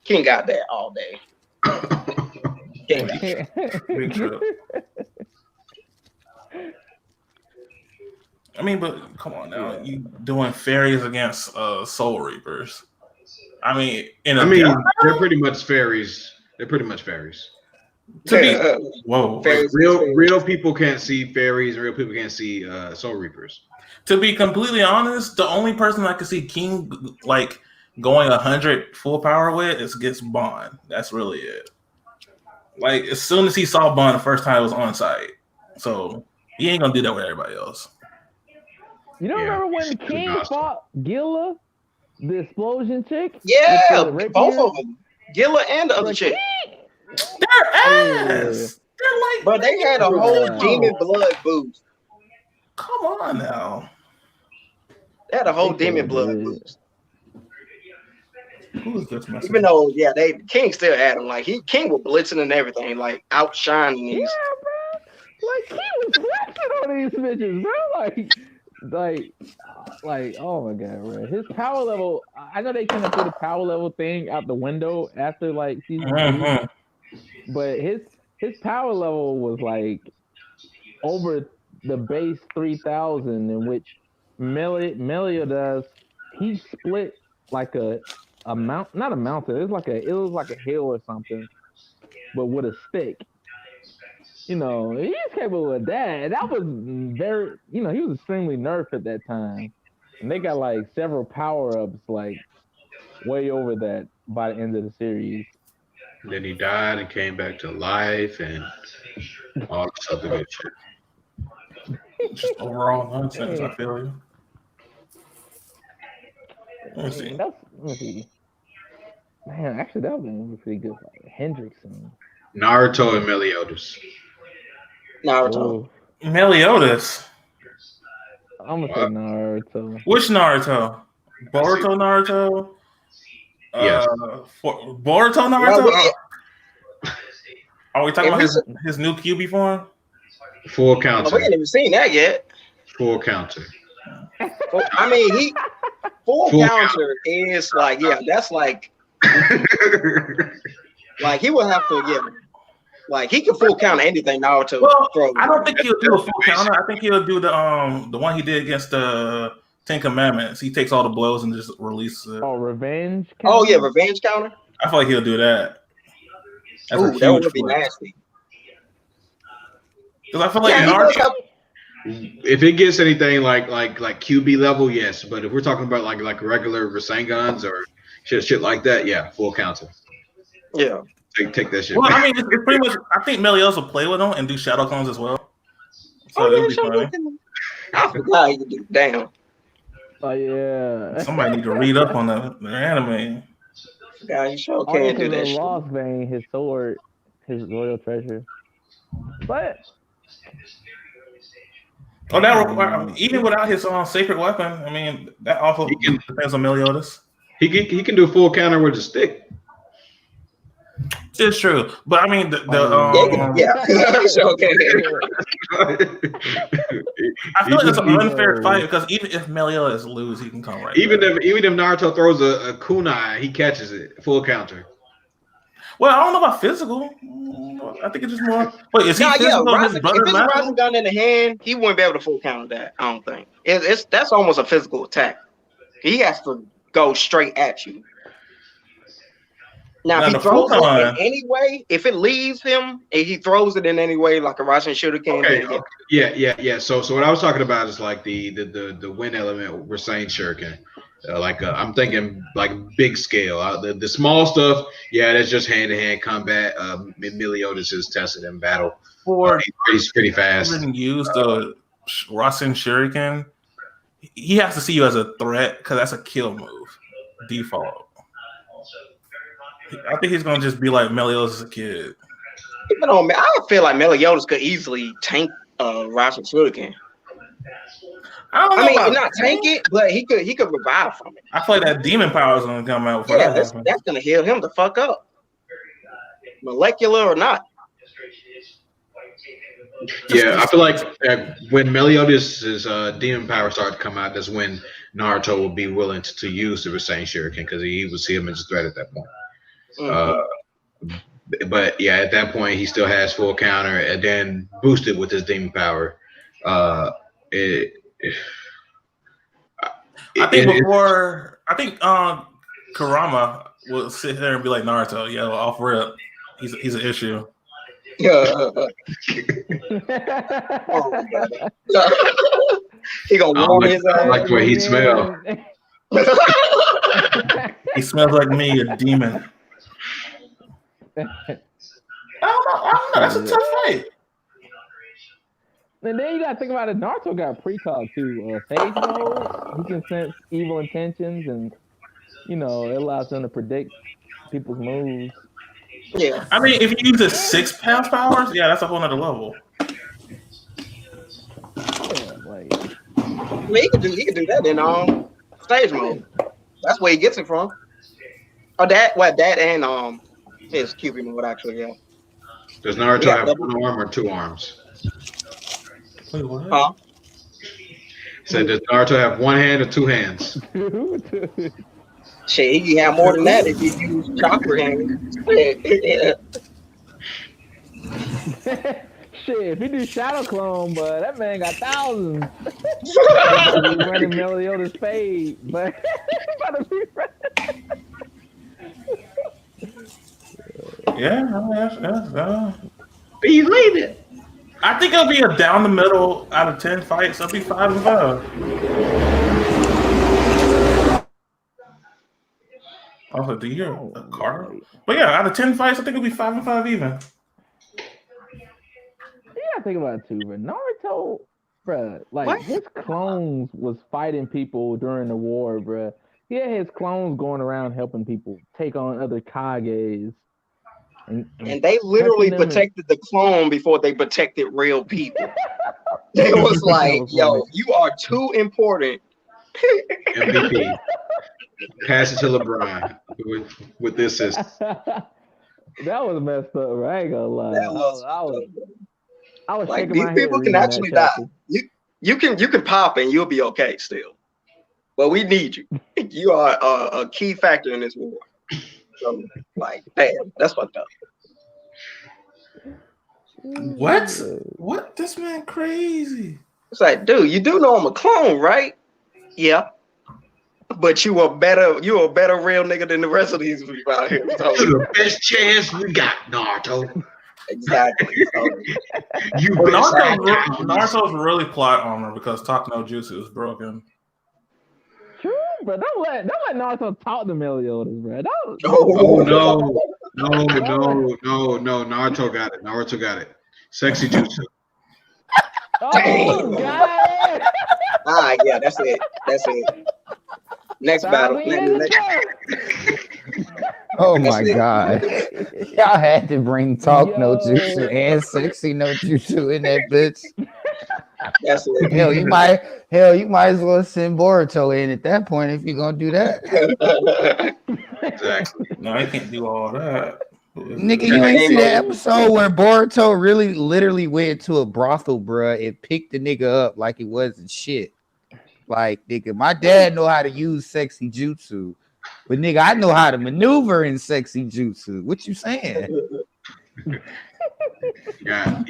King got that all day. King got that. Big trip. I mean, but come on now, you doing fairies against Soul Reapers. I mean, they're pretty much fairies. Real people can't see fairies, and real people can't see Soul Reapers. To be completely honest, the only person I can see King like going 100 full power with is against Bond. That's really it. Like as soon as he saw Bond the first time, it was on site. So he ain't gonna do that with everybody else. You don't remember when King fought Gilla, the explosion chick? Yeah, both of them. Gilla and the other chick. They're ass. They're like, but they had a whole demon blood boost. Come on now. They had a whole demon blood boost. Who's this message? Even though, King still had him. Like King was blitzing and everything, like outshining these. Yeah, bro. Like he was flexing on these bitches, bro. Like, oh my god, bro. His power level. I know they kind of threw the power level thing out the window after like season 2, but his power level was like over the base 3,000, in which Meliodas he split like a not a mountain. It was like a hill or something, but with a stick. You know, he's capable of that. That was very, he was extremely nerfed at that time. And they got like several power-ups like way over that by the end of the series. Then he died and came back to life and all this other good shit. Just overall nonsense, I feel you. Let me see. Man, actually that would be pretty good. Like Hendrickson. Naruto and Meliodas. Naruto. Meliodas. I'm gonna say Naruto. Which Naruto? Boruto Naruto? Yes. Boruto Naruto? Are we talking about his new QB form? Full Oh, counter. we ain't even seen that yet. Full counter. I mean, full Full counter is like, yeah, that's like he would have to, yeah. Like he can full counter anything Naruto throws. I don't think he'll do a full counter. I think he'll do the one he did against the Ten Commandments. He takes all the blows and just releases it. Oh, revenge counter? Oh yeah, revenge counter. I feel like he'll do that. Ooh, that would be nasty. Because I feel like Naruto. If it gets anything like QB level, yes. But if we're talking about like regular Rasengans or shit like that, yeah, full counter. Yeah. Take that shit. Well, I mean, it's pretty much. I think Meliodas will play with them and do shadow clones as well. So it'll be funny. I forgot he could do. Damn. Oh yeah. Somebody need to read up on the anime. Yeah, he sure Oh, can do because that of shit. Lost Vein, his sword, his royal treasure. But that even without his sacred weapon, I mean, that also depends on Meliodas. He can do full counter with a stick. It's true, but I mean, Sure can. I feel like it's an unfair fight because even if Meliodas lose, he can come right. Even if Naruto throws a kunai, he catches it full counter. Well, I don't know about physical. I think it's just more. Wait, is he physical? If it's a rising gun in the hand, he wouldn't be able to full counter that. I don't think that's almost a physical attack. He has to go straight at you. Now, if he throws it in any way, if it leaves him and he throws it in any way, like a Rasen shooter can. Okay. Yeah. So what I was talking about is like the wind element. We're saying shuriken. I'm thinking like big scale. The small stuff, yeah, that's just hand to hand combat. Meliodas is tested in battle. He's pretty fast. Use the Rasen shuriken. He has to see you as a threat because that's a kill move, default. I think he's gonna just be like Meliodas as a kid. I feel like Meliodas could easily tank Rasen shuriken. I mean, not tank it, but he could revive from it. I feel like that demon power is gonna come out. Yeah, that's gonna heal him the fuck up, molecular or not. Yeah, I feel like when Meliodas' demon power started to come out, that's when Naruto will be willing to use the Rasen shuriken because he would see him as a threat at that point. But yeah, at that point he still has full counter and then boosted with his demon power. I think Kurama will sit there and be like Naruto, yo, off rip. He's an issue. Yeah. He gonna warm his ass. I like the way he smells. He smells like me, a demon. I don't know. That's a tough fight. And then you gotta think about it. Naruto got precog too. Sage mode, he can sense evil intentions, and it allows him to predict people's moves. Yeah. I mean, if you use his 6 pounds powers, yeah, that's a whole nother level. Yeah, I mean, he could do that in stage mode. That's where he gets it from. Oh, that and his QB mode actually, yeah. Does Naruto have one arm or 2 arms? Wait, what? Huh? So does Naruto have 1 hand or 2 hands? Shit, he can have more than that if you use chakra hands. Shit, if he do shadow clone, but that man got thousands. Running Meliodas fade, but yeah. Believe it. I think it'll be a down the middle out of 10 fights. It'll be 5-5. Also, do you hear a car? But yeah, out of 10 fights, I think it'll be 5-5 even. You gotta think about it too, but Naruto, bruh, like his clones was fighting people during the war, bruh. He had his clones going around helping people take on other Kages. And they literally protected the clone before they protected real people. They was like, yo, you are too important. MVP. Pass it to LeBron with this system. That was messed up, right? I ain't gonna lie. I was Like shaking these my head people can reading that actually die. chapter. You can pop and you'll be okay still. But we need you. You are a key factor in this war. So, like, damn, that's fucked up. What? What? This man crazy. It's like, dude, you do know I'm a clone, right? Yeah. But you a better real nigga than the rest of these people out here. So, You're the best chance we got, Naruto. exactly. So, You But best act Naruto's really plot armor because Takano Jutsu is broken. True, bro. Don't let Naruto talk to Meliodas, bro. Oh no. Naruto got it. Sexy jutsu. Oh, got it. yeah, that's it. Next battle. Oh That's my it. god. Y'all had to bring talk no jutsu and sexy no jutsu in that bitch. That's it. Hell, you might as well send Boruto in at that point if you're gonna do that. Exactly. No, he can't do all that. Nigga, you ain't see that episode where Boruto really literally went to a brothel, bruh, and picked the nigga up like it wasn't shit. Like, nigga, my dad know how to use sexy jutsu, but nigga, I know how to maneuver in sexy jutsu. What you saying? Yeah.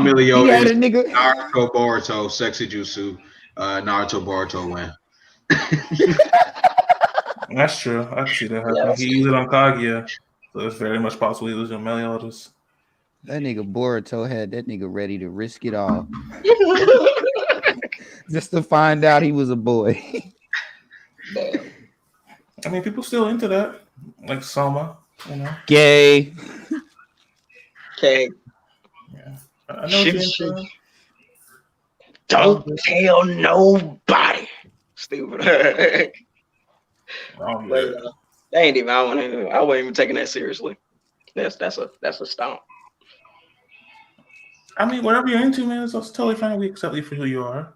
Meliodas, He had a nigga. Naruto, Boruto, sexy jutsu, Naruto, Boruto win. That's true. I can see that happening. Yeah, He used it on Kaguya, so it's very much possible he was on Meliodas. That nigga Boruto had that nigga ready to risk it all just to find out he was a boy. I mean, people still into that, like Soma, you know. Gay. okay. Yeah, I know what you're into. Don't tell nobody. Stupid. Oh, But, yeah. they ain't even. I wasn't even taking that seriously. That's a stomp. I mean, whatever you're into, man, it's totally fine. We accept you for who you are.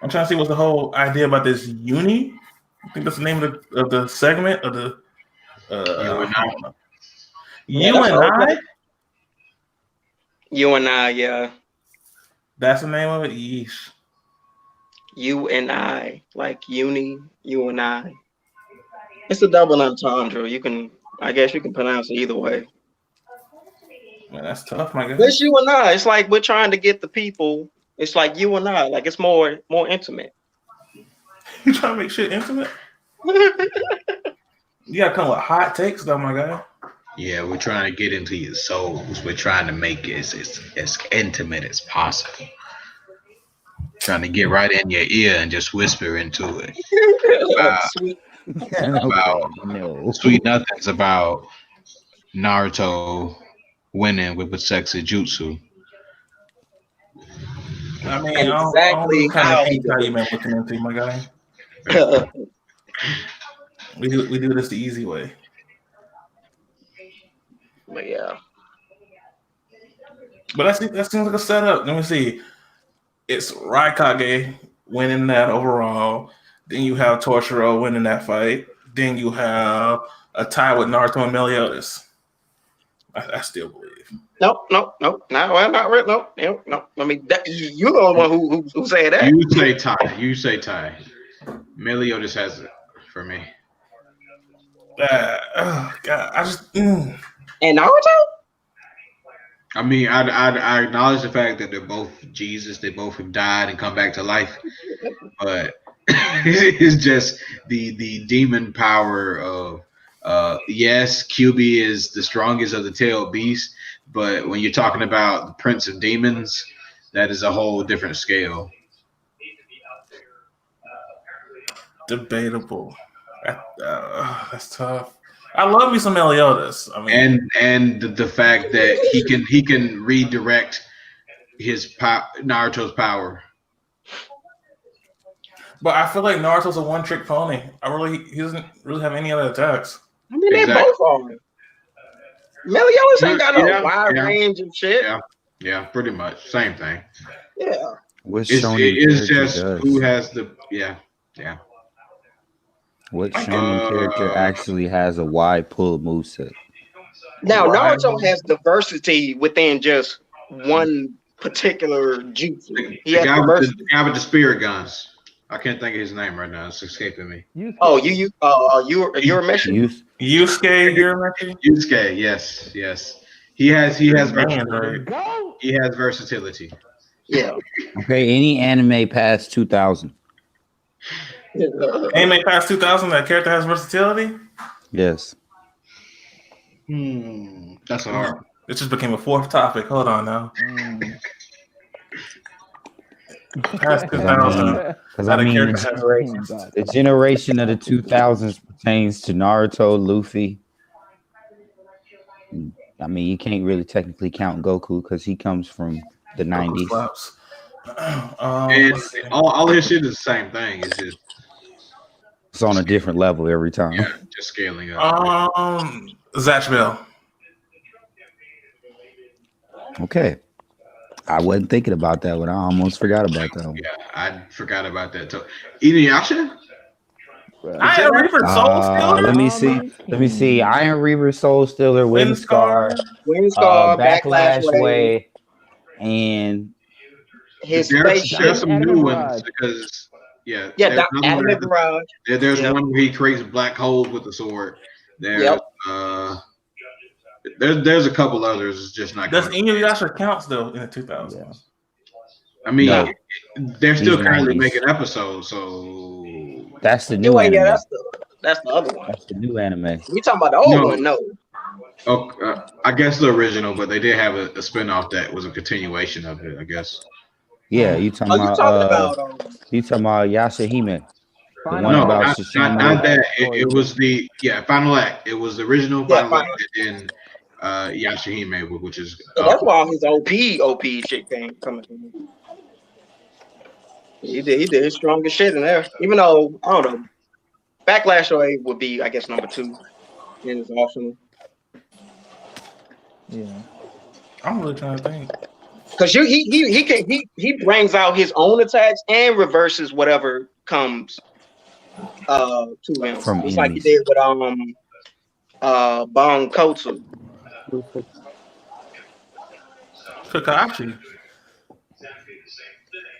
I'm trying to see what's the whole idea about this uni. I think that's the name of the segment of the U.N.I. U.N.I. U.N.I, yeah. That's the name of it. Yeesh. U.N.I, like uni, U.N.I. It's a double entendre. I guess you can pronounce it either way. Man, that's tough, my guy. It's U.N.I. It's like we're trying to get the people. It's like U.N.I. Like it's more intimate. You trying to make shit intimate? You gotta come with hot takes, though, my guy. Yeah, we're trying to get into your souls. We're trying to make it as intimate as possible. Trying to get right in your ear and just whisper into it. Sweet nothings about Naruto winning with sexy jutsu. I mean, And I don't exactly kind how of he think how did you meant looking into, my guy. it. We do this the easy way. But yeah. But that seems like a setup. Let me see. It's Raikage winning that overall. Then you have Torshiro winning that fight. Then you have a tie with Naruto and Meliodas. I still believe. Nope. No, not really. No. I mean, you're the only one who said that. You say tie. Meliodas has it for me. Oh God, I just. And Naruto? I mean, I acknowledge the fact that they're both Jesus. They both have died and come back to life, but it's just the demon power of. Yes, QB is the strongest of the tailed beast, but when you're talking about the Prince of Demons, that is a whole different scale. Debatable. That's tough. I love me some Meliodas. I mean, and the fact that he can redirect his Naruto's power. but I feel like Naruto's a one-trick pony. He doesn't really have any other attacks. I mean, they both are. Meliodas ain't got a wide range of shit. Yeah, pretty much same thing. Yeah. It's just who has the yeah. What shonen character actually has a wide pull moveset? Now Right. Naruto has diversity within just one particular jutsu. He The has guy with diversity. the guy with the spirit guns. I can't think of his name right now. It's escaping me. Oh, you're a mission. Yusuke Urameshi? Yusuke, yes. He has Man, right. he has versatility. Yeah. Okay, any anime past 2000? Anime past 2000, that character has versatility? Yes. That's hard. It just became a fourth topic. Hold on now. Past 2000. Because I mean, the generation of the 2000s pertains to Naruto, Luffy. I mean, you can't really technically count Goku because he comes from the 90s. And all his shit is the same thing. It's just It's on a different level every time. yeah, just scaling up. Zatch Bell. Okay. I wasn't thinking about that one. I almost forgot about that one. Yeah, I forgot about that too. Inuyasha? Iron Reaper Soul Stealer? Let me see. Iron Reaper, Soul Stealer, Wind Scar, Backlash Way, and his there's spaceship. some new ones because Admiral. there's one where he creates black holes with the sword. There's there's a couple others. It's just not. Does Inuyasha counts though in the 2000s? I mean, No. they're still These currently 90s. making episodes, so that's the new anime. Yeah, that's the other one. That's the new anime. We talking about the old one, no. I guess the original, but they did have a spinoff that was a continuation of it, I guess. Yeah, you talking about Yashahime. No, not that. It was the final act. It was the original final act, and then Yashahime, which is that's why all his OP shit coming from him. He did his strongest shit in there. Even though I don't know, Backlash Way would be, I guess, number 2 in his arsenal. Yeah. I'm really trying to think. Because he brings out his own attacks and reverses whatever comes to him. From it's like he did with Bon Kotsu. Kakashi.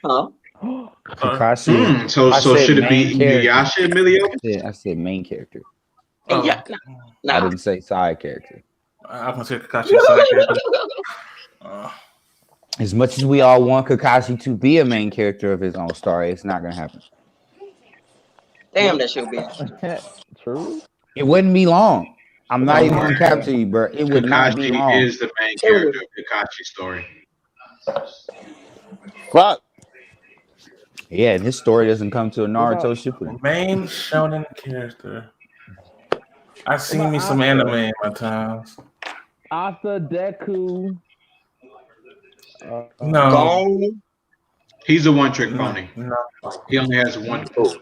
Huh? Kakashi. So should it be Inuyasha, Emilio? I said main character. Yeah. I didn't say side character. I'm gonna say Kakashi side character. As much as we all want Kakashi to be a main character of his own story, it's not gonna happen. Damn, that should be true. It wouldn't be long. I'm not even gonna cap to you, bro. It would not be long. Kakashi is the main character of Kakashi's story. Fuck. Yeah, and his story doesn't come to a Naruto Shippuden. Main shonen character. I've seen me some anime in my times. Asa, Deku. No. Gong. He's a one-trick pony. No. He only has one move.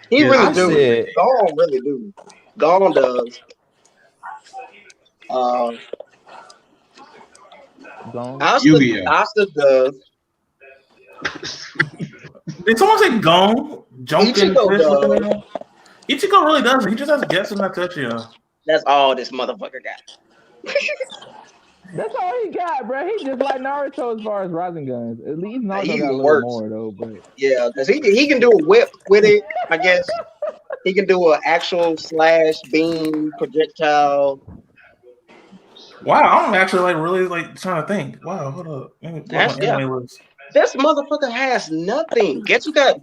He really I do. said- Gong really do. Gong does. Yu-Gi-Oh. Asta does. Did someone say Gon? Ichigo does. Ichigo really does. He just has guess and not touch you. That's all this motherfucker got. That's all he got, bro. He just like Naruto as far as rising guns. At least Naruto He got a little works. more though. But Yeah, because he can do a whip with it, I guess. He can do an actual slash beam projectile. Wow, I'm actually like really like trying to think. Wow, hold up. Let me pull up my anime list. This motherfucker has nothing. Getsu got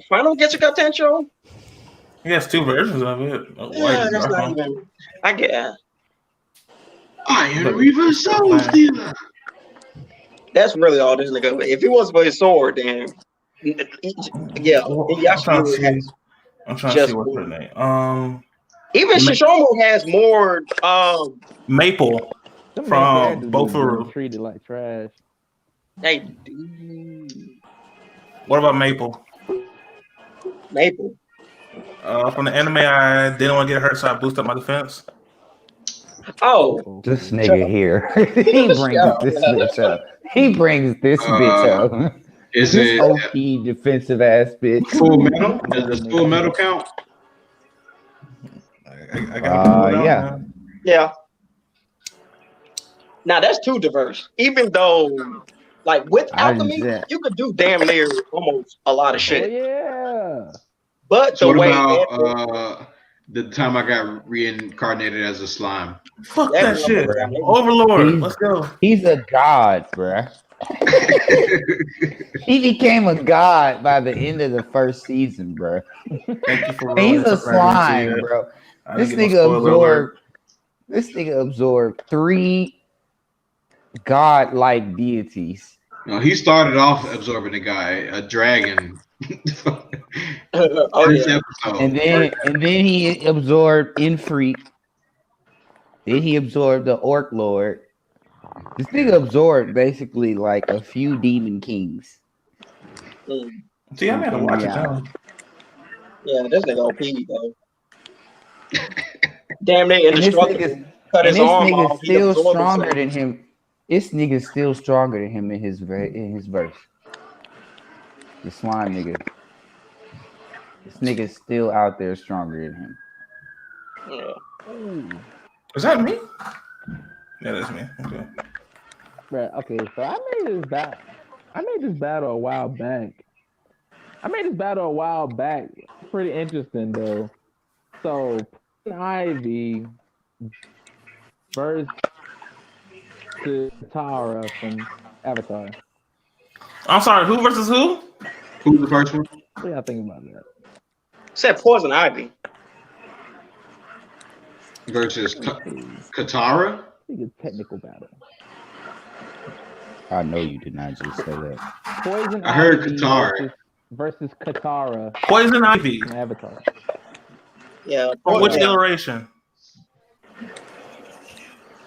Tensho? He has 2 versions of it. Yeah, that's not even. I get. Iron Reaver Soul Stealer. That's really all this nigga. If it wasn't for his sword, then yeah, I'm trying to see what's her name. Even Shishomo has more. Maple from Bofuru. Treated like trash. Hey, What about Maple? Maple. From the anime, I didn't want to get hurt, so I boosted up my defense. Oh, This nigga here. He brings this bitch up. He brings this bitch up. Is This it OP defensive ass bitch. Full Metal? Does Full Metal count? I got Yeah. yeah. Now that's too diverse. Even though, like with I didn't alchemy, say that. you could do damn near almost a lot of Oh shit. yeah. But So the what way about the time I got reincarnated as a slime? Fuck that that shit. motherfucker got me. Overlord, let's go. He's a god, bruh. He became a god by the end of the first season, bruh. Thank you for He's ruining a something I didn't see slime, yet. bro. I This didn't get no nigga spoiler alert. absorbed 3 god-like deities. No, he started off absorbing a guy, a dragon. Oh First yeah. episode. And then he absorbed Infreet. Then he absorbed the Orc Lord. This nigga absorbed basically like a few demon kings. Mm. See, I gotta in watch it reality. now. Yeah, this nigga OP though. Damn near And this indestructible. Cut his arm off. He still absorbed stronger himself. than him. This nigga's still stronger than him in his verse. The slime nigga. This nigga's still out there stronger than him. Yeah. Is that me? Yeah, that's me. Okay. Right, okay, so I made this battle a while back. Pretty interesting though. So Ivy versus Tara from Avatar. I'm sorry, who versus who? Who's the first one? What do y'all think about that? Said Poison Ivy. Versus Katara? I think it's technical battle. I know you did not just say that. Poison I heard Ivy Katara. versus Katara Poison Ivy. from Avatar. Yeah. From which Poison- iteration?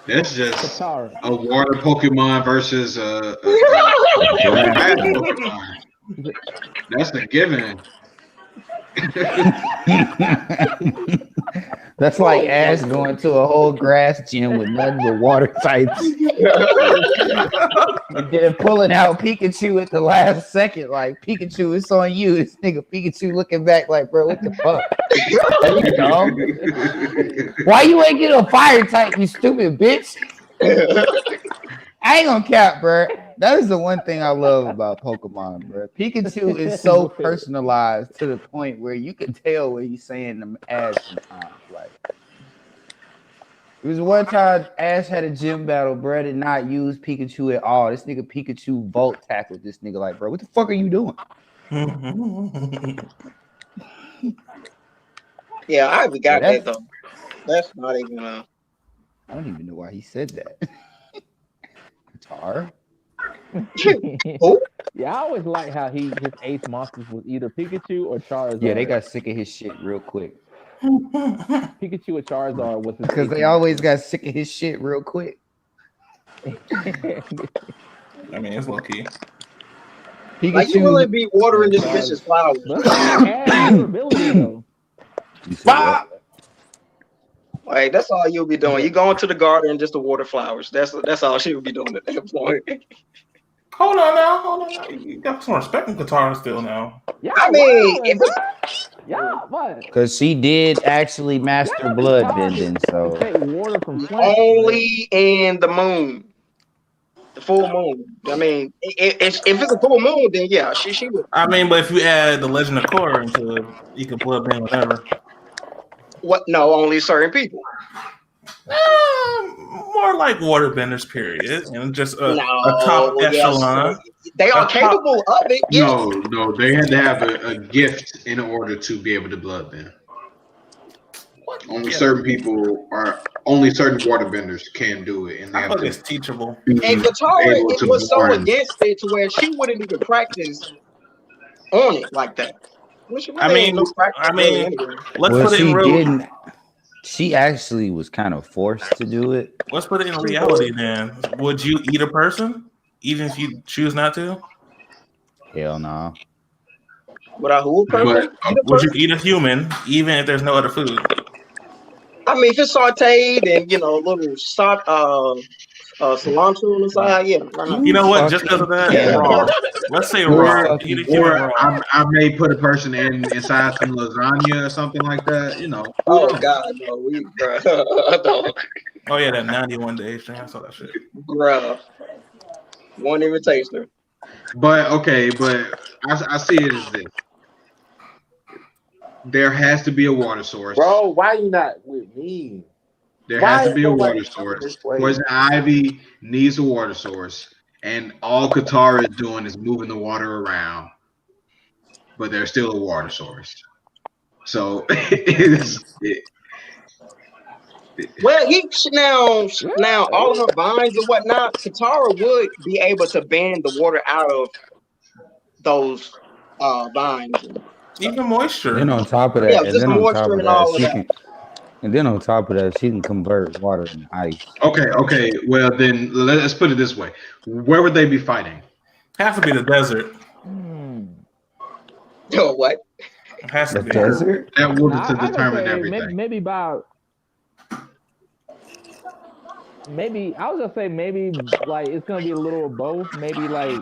That's just Katara. a water Pokemon versus a grass Pokemon. That's a given. That's like Ash going to a whole grass gym with nothing but water types. And then pulling out Pikachu at the last second. Like, Pikachu, it's on you. This nigga Pikachu looking back like, bro, what the fuck? Are you dumb? Why you ain't get a fire type, you stupid bitch? I ain't gonna cap, bro. That is the one thing I love about Pokemon, bro. Pikachu is so personalized to the point where you can tell what he's saying to Ash sometimes. Like, it was one time Ash had a gym battle, bro, did not use Pikachu at all. This nigga Pikachu volt tackled this nigga like, bro, what the fuck are you doing? Yeah, Ivy got Yeah, that though. That's not even I don't even know why he said that. Guitar? Who? Yeah, I always like how his ace monsters was either Pikachu or Charizard. Yeah, they got sick of his shit real quick. Pikachu or Charizard was his Because ace they always got sick of his shit real quick. monster. I mean, it's low key. Like you really be watering this bitch's flowers. But has durability though. Fuck! Like that's all you'll be doing. You going to the garden just to water flowers. That's all she would be doing at that point. Hold on now. You got some respect in Katara still now. Yeah, I mean, if yeah, what? Because she did actually master blood bending, so Take water from plants. only in the moon, the full moon. I mean, if it's a full moon, then yeah, she would. I mean, but if you add the Legend of Korra into it, you can blood bend whenever. What? No, only certain people. More like waterbenders, period, and just a No, top yes. echelon. They are capable of it. Yes. No, they had to have a gift in order to be able to blood bend. Only certain people only certain waterbenders can do it, and they I have thought to it's teachable. be And Katara able it to was so warn. against it to where she wouldn't even practice on it like that. Which really I mean, ain't no practice really anyway. let's well, put it she in real. didn't. She actually was kind of forced to do it. Let's put it in reality. Then, would you eat a person even if you choose not to? Hell no. Without who person? Would you eat a human even if there's no other food? I mean, if it's sauteed and a little salt, cilantro on the side, yeah. Why not? You know what? Just because of that, Yeah. raw. Let's say Or- raw. Eat a human Or raw. I may put a person inside some lasagna or something like that. Oh God, no, bro. No. Oh yeah, that 91 days thing. I saw that shit. Bruh. Won't even taste her. But okay, but I see it as this. There has to be a water source. Bro, why you not with me? There Why has to is be a nobody water coming source. this way? Poison ivy needs a water source, and all Katara is doing is moving the water around. But there's still a water source. So Well, now all of her vines and whatnot, Katara would be able to bend the water out of those vines. Even moisture. Then on top of Yeah, that, and just then on top moisture of and that, all of she that. can, and then on top of that, she can convert water into ice. okay. Well, then let's put it this way: where would they be fighting? Has to be the desert. Oh, what? It has to The be. desert? That would Nah, to I would determine say everything. maybe about. Maybe I was gonna say maybe like it's gonna be a little of both. Maybe like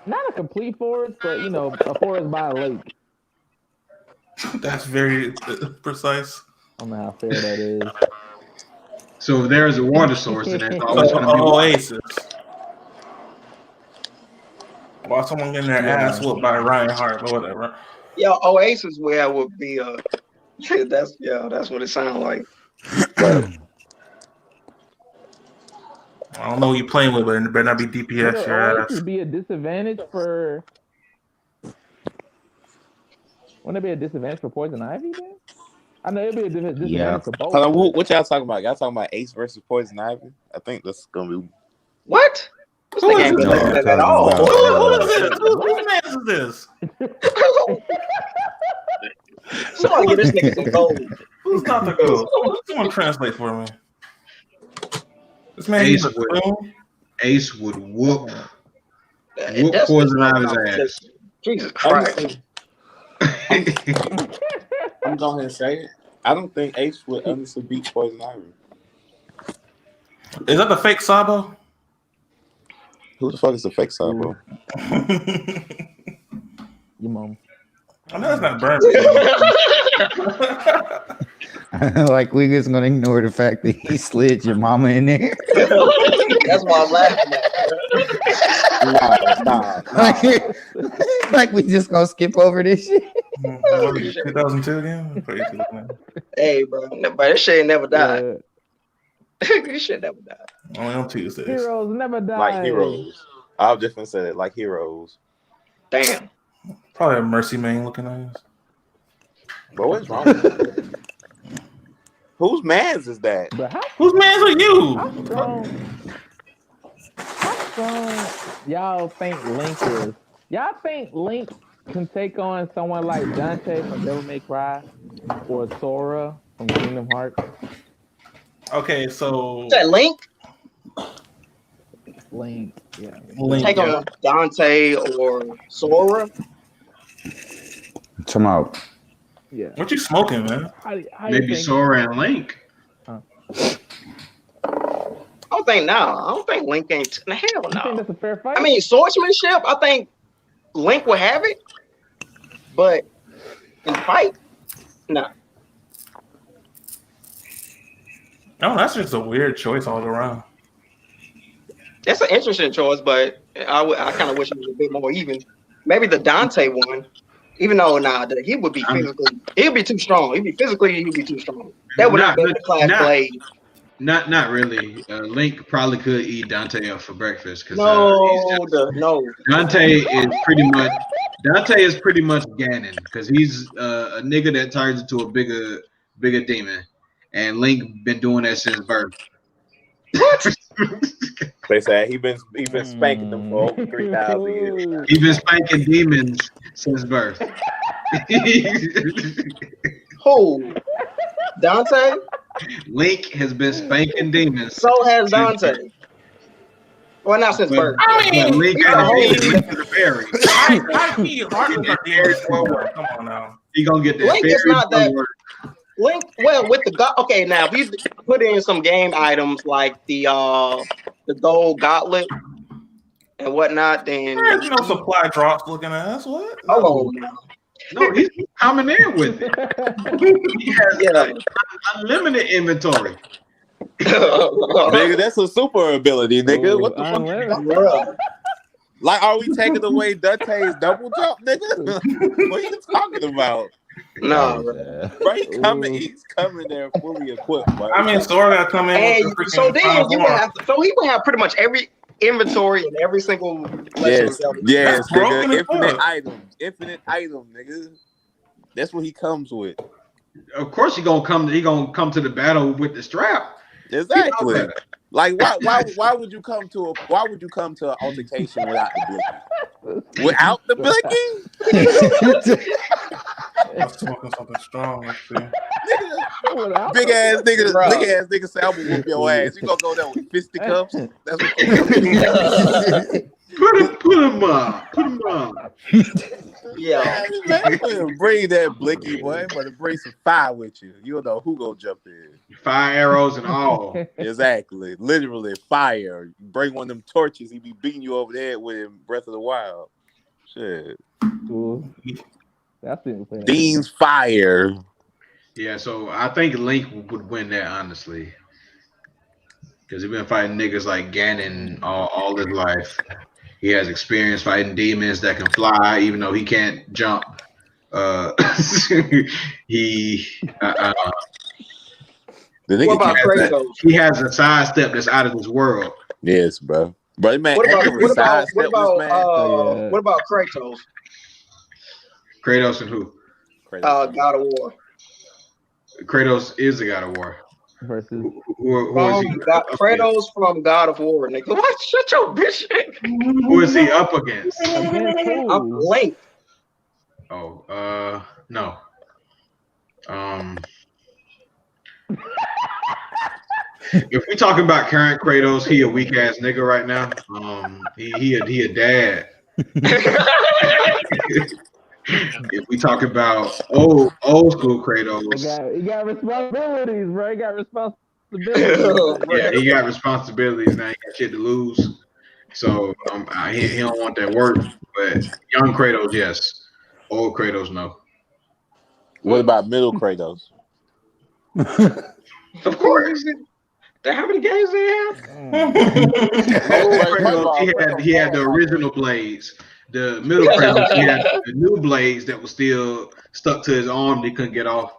not a complete forest, but you know, a forest by a lake. That's very precise. I don't know how fair that is. So if there is a water source, then there's So always going to be water. oasis. While someone getting their ass whooped by Ryan Hart or whatever. Yeah, Oasis where would be that's what it sounds like. I don't know who you playing with, but it better not be DPS Would your Oasis ass. be a disadvantage for? Wouldn't it be a disadvantage for Poison Ivy then? I know it'd be a disadvantage Yeah. for both. Hold on, what y'all talking about? Y'all talking about Ace versus Poison Ivy? I think that's gonna be. What? This Who nigga is ain't this? been No, listening I'm at all. talking Who is this? Whose man is this? Somebody get this nigga some gold. Who's Dr. Gold? Someone translate for me. This man Ace is a would- spoon. Ace would whoop That's Poison no Ivy's competition. ass. Jesus Christ. I'm going ahead and say it. I don't think Ace would honestly beat Poison Ivy. Is that the fake Sabo? Who the fuck is the fake Sabo? Your mom. I know it's not burnt. Like we just gonna ignore the fact that he slid your mama in there. That's why I'm laughing at. Nah. Like we just gonna skip over this shit. 2002 again? Hey, bro, this shit ain't never died. Yeah. This shit never died. Only on Tuesdays. Heroes never die. Like heroes. I'll definitely say it like heroes. Damn. Probably a Mercy Main looking eyes. But what's wrong with that? Whose mans is that? But Whose mans are you? How strong y'all think Link is? Y'all think Link can take on someone like Dante from Devil May Cry or Sora from Kingdom Hearts? Okay, so Is that Link? Link, yeah. Link, Take on Dante or Sora? Come out. Yeah. What you smoking, man? How you Maybe think? Sora and Link. I don't think now. I don't think Link ain't. Hell You think no. that's a fair fight? I mean, swordsmanship, I think Link will have it. But in fight, no. Oh, that's just a weird choice all around. That's an interesting choice, but I kind of wish it was a bit more even. Maybe the Dante one, even though he would be physically, he'd be too strong. He'd be too strong. That would not be a class blade. Not really. Link probably could eat Dante up for breakfast because No. Dante is pretty much Ganon because he's a nigga that turns into a bigger demon, and Link been doing that since birth. What? They say he been spanking them for over 3,000 years. He's been spanking demons since birth. Who? Dante? Link has been spanking demons. So has Dante. Well, not since birth. I mean, Link is a fairy. I see Heartless are dead. Come on now. He gonna get that Link is fairy not that. forward. Link, well, with the okay, now if you put in some game items like the gold gauntlet and whatnot, then There's no supply drops looking at us. What? hold on now. No, he's coming in with it. He has unlimited inventory. Nigga, that's a super ability, nigga. Ooh, What the fuck? unlimited. Like, are we taking away Dante's double jump, nigga? What are you talking about? No, Bro, he's coming there fully equipped, bro. I mean, Sora got to come in and with the freaking so then final you would form. have to, so he would have pretty much every inventory and every single Yes, That's broken nigga. as fuck. Infinite item, nigga. That's what he comes with. Of course, he gonna come to the battle with the strap. Exactly. Like, why would you come to an altercation without the blicky? Without the blicky? I'm smoking something strong. Let's see. Big ass nigga say, I'm gonna whoop your ass. You gonna go there with fisticuffs? That's what you Put him on. Yeah. Bring that blicky, boy. But bring some fire with you. You don't know who gonna jump in. Fire arrows and all. Exactly. Literally fire. Bring one of them torches. He be beating you over there with him, Breath of the Wild. Shit. Cool. That's it. Dean's fire. Yeah, so I think Link would win that, honestly. Because he's been fighting niggas like Ganon all his life. He has experience fighting demons that can fly, even though he can't jump. He has a sidestep that's out of this world. Yes, bro. But man, what about Kratos? Kratos and who? God of War. Kratos is the God of War. Versus who is he? Kratos from God of War, nigga. What? Shut your bitch. Who is he up against? I'm Link. Oh, no. If we talking about current Kratos, he a weak ass nigga right now. He a dad. If we talk about old school Kratos, he got responsibilities, bro. He got responsibilities. Yeah, he got responsibilities now. He got shit to lose. So he don't want that work. But young Kratos, yes. Old Kratos, no. What about middle Kratos? Of course. How many games they have? Old Kratos, he had the original blades. The middle Kratos, he had the new blades that were still stuck to his arm. They couldn't get off.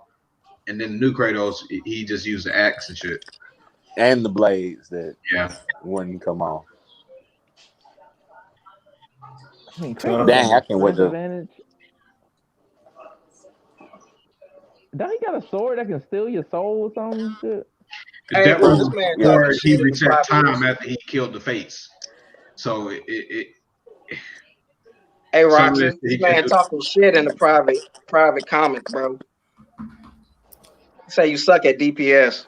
And then the new Kratos, he just used the axe and shit. And the blades that wouldn't come off. Dang, I can't wait to. Don't he got a sword that can steal your soul or something? Shit? That was before he reset time after he killed the Fates. So Hey, Roxy, this man talking shit in the private comment, bro. Say you suck at DPS.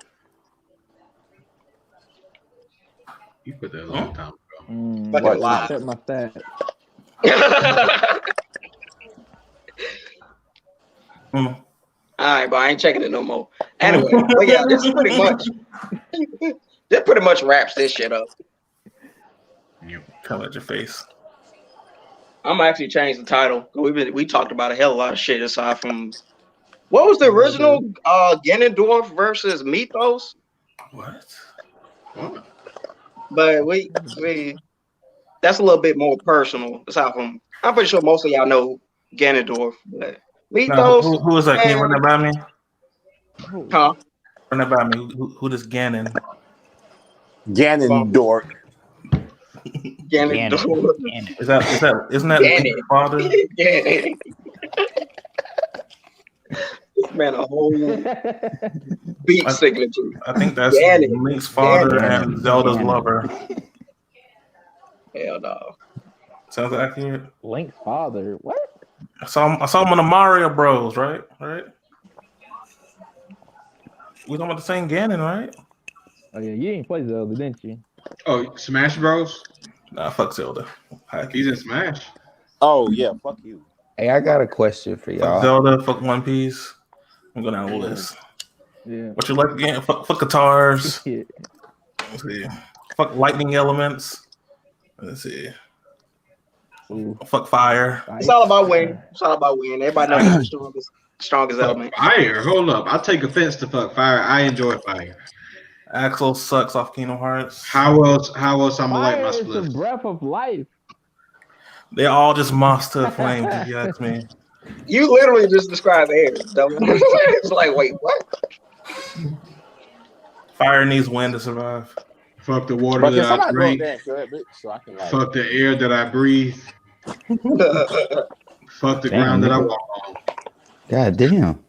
You put that a long time ago. Fucking lie. Check my stats. All right, but I ain't checking it no more. Anyway, but yeah, this pretty much wraps this shit up. You come at your face. I'm gonna actually change the title. We talked about a hell of a lot of shit aside from what was the original Ganondorf versus Mythos? What? But we that's a little bit more personal. Aside from I'm pretty sure most of y'all know Ganondorf, but Mythos. Who is that? Can you run that by me? Huh? Run that by me. Who does Ganon? Ganondorf. Ganondorf. Isn't that Link's father? Ganon. This man a whole beat signature. I think that's Link's father and Zelda's lover. Hell no. Sounds accurate. Link's father. What? I saw him on the Mario Bros. Right? We talking about the same Ganon, right? Oh yeah, you didn't play Zelda, didn't you? Oh, Smash Bros. Nah, fuck Zelda. He's in Smash. Oh yeah, fuck you. Hey, I got a question for y'all. Fuck Zelda, fuck One Piece. I'm going down the list. Yeah. What you like again? Fuck guitars. Yeah. Let's see. Fuck lightning elements. Let's see. Ooh, Fuck fire. It's all about winning. It's all about winning. Everybody knows who's the strongest Fuck element. fire. Hold up. I take offense to fuck fire. I enjoy fire. Axel sucks off Kingdom Hearts. How else I'm gonna light my fire is the spliff? breath of life. They all just moss to flames, if you ask me. You literally just described air. It's like, wait, what? Fire needs wind to survive. Fuck the water But can that I somebody go up drink. there and cut, bitch, so I can like. Fuck the air that I breathe. Fuck the Damn, ground that I nigga. walk on. God damn.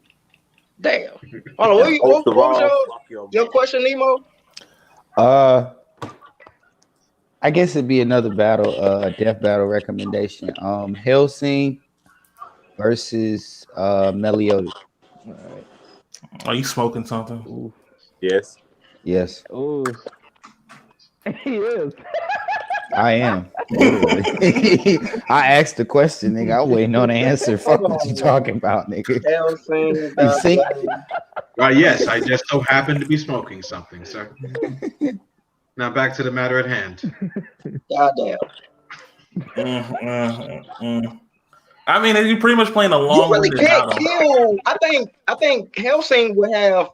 Damn. Hold on, what was Fuck your question, Nemo? I guess it'd be another battle, death battle recommendation. Hellsing versus Meliodas. All right. Are you smoking something? Ooh. Yes. Yes, Ooh. He is. I am. Literally. I asked the question, nigga. I'm waiting on the answer. Fuck what you talking about, nigga. Hellsing. You see? Yes, I just so happen to be smoking something, sir. Now back to the matter at hand. Goddamn. I mean, you're pretty much playing a You long really can't battle. kill. I think Hellsing would have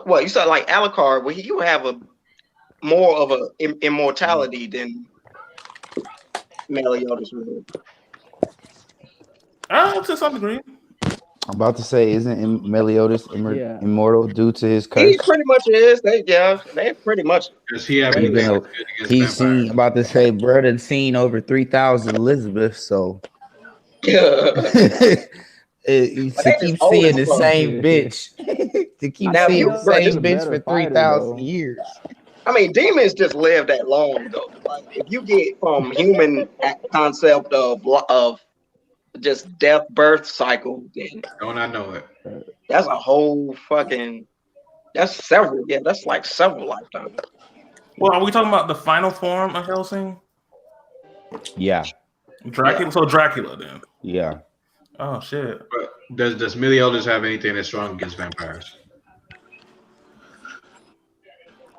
what you said, like Alucard, where he would have a more of a immortality than Meliodas would. To some degree. I'm about to say, isn't Meliodas Yeah. immortal due to his curse? He pretty much is. They pretty much. Does he have Even anything though that's good against he's vampires? seen, about to say, bro, done seen over 3,000 Elizabeth, so They to keep just old seeing as the fuck. same bitch, to keep Now, seeing you- the bro, same just- bitch for 3,000 years. I mean, demons just live that long though. Like, if you get from human concept of just death birth cycle, then Don't I know it? that's a whole fucking. That's several. Yeah, that's like several lifetimes. Well, are we talking about the final form of Hellsing? Yeah, Dracula. Yeah. So Dracula then. yeah. Oh shit. But does Meliodas have anything that's strong against vampires?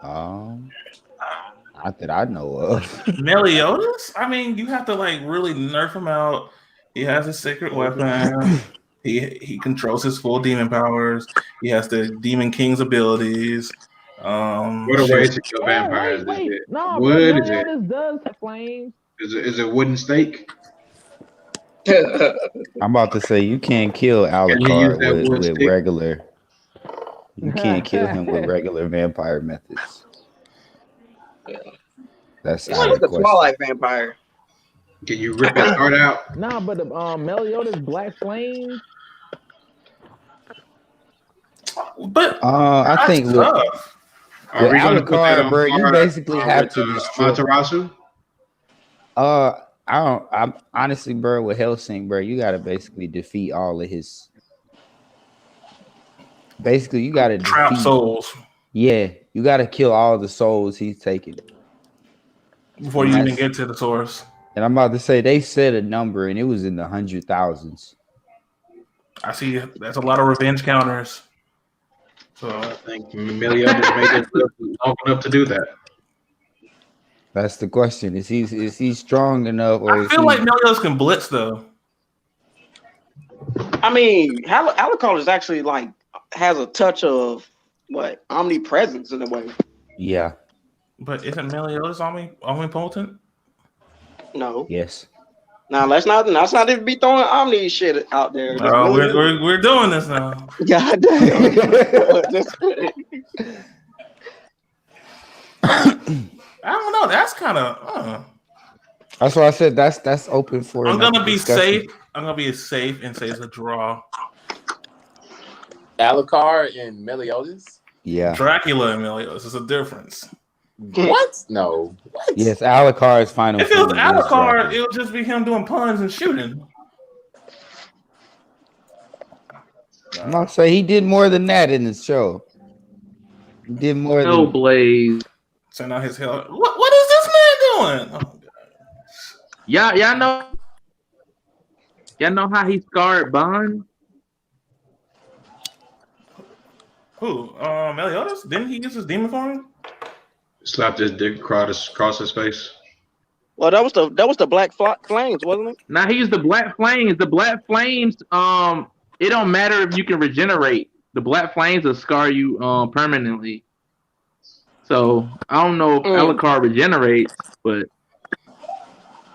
Not that I know of. Meliodas? I mean, you have to like really nerf him out. He has a secret weapon. He controls his full demon powers. He has the Demon King's abilities. What a way to kill vampires! Wait. Is it No, wood? but Is it Meliodas does have flames. is it wooden stake? I'm about to say, you can't kill Can you use Alucard that wood with stick? regular. You can't kill him with regular vampire methods. That's He's out like of the question. Twilight vampire. Can you rip his heart out? Nah, but the Meliodas black flames. But I think with tough. Are we gonna put that Alucard, on bro, you par, basically have with, to destroy. Amaterasu? I'm honestly, bro, with Hellsing, bro, you gotta basically defeat all of his. Basically, you gotta Trap defeat. souls Yeah, you gotta kill all the souls he's taking. before you even get to the source. And I'm about to say they said a number, and it was in the 100,000s. I see that's a lot of revenge counters. So I think Meliodas made it long enough to do that. That's the question. Is he strong enough, or I is feel he? like Meliodas can blitz though. I mean, Alucard is actually like has a touch of what omnipresence in a way. Yeah. But isn't Meliodas omnipotent? No, Yes. now let's not even be throwing omni shit out there. Oh, we're doing this now. God damn. I don't know. That's kind of. That's why I said that's open for. I'm gonna be discussion. safe. I'm gonna be safe and say it's a draw. Alucard and Meliodas. Yeah. Dracula and Meliodas is a difference. What? No. What? Yes, Alucard's final. If it was form is Alucard, Dracula. it would just be him doing puns and shooting. I'm not say he did more than that in the show. He did more than. Hellblaze. Send out his hell. What is this man doing? Oh, God. Y'all know how he scarred Bond? Who? Meliodas? Didn't he use his demon form? Slapped his dick across his face. Well, that was the Black Flames, wasn't it? Now he used the Black Flames. The Black Flames, it don't matter if you can regenerate. The Black Flames will scar you permanently. So I don't know if Alucard regenerates, but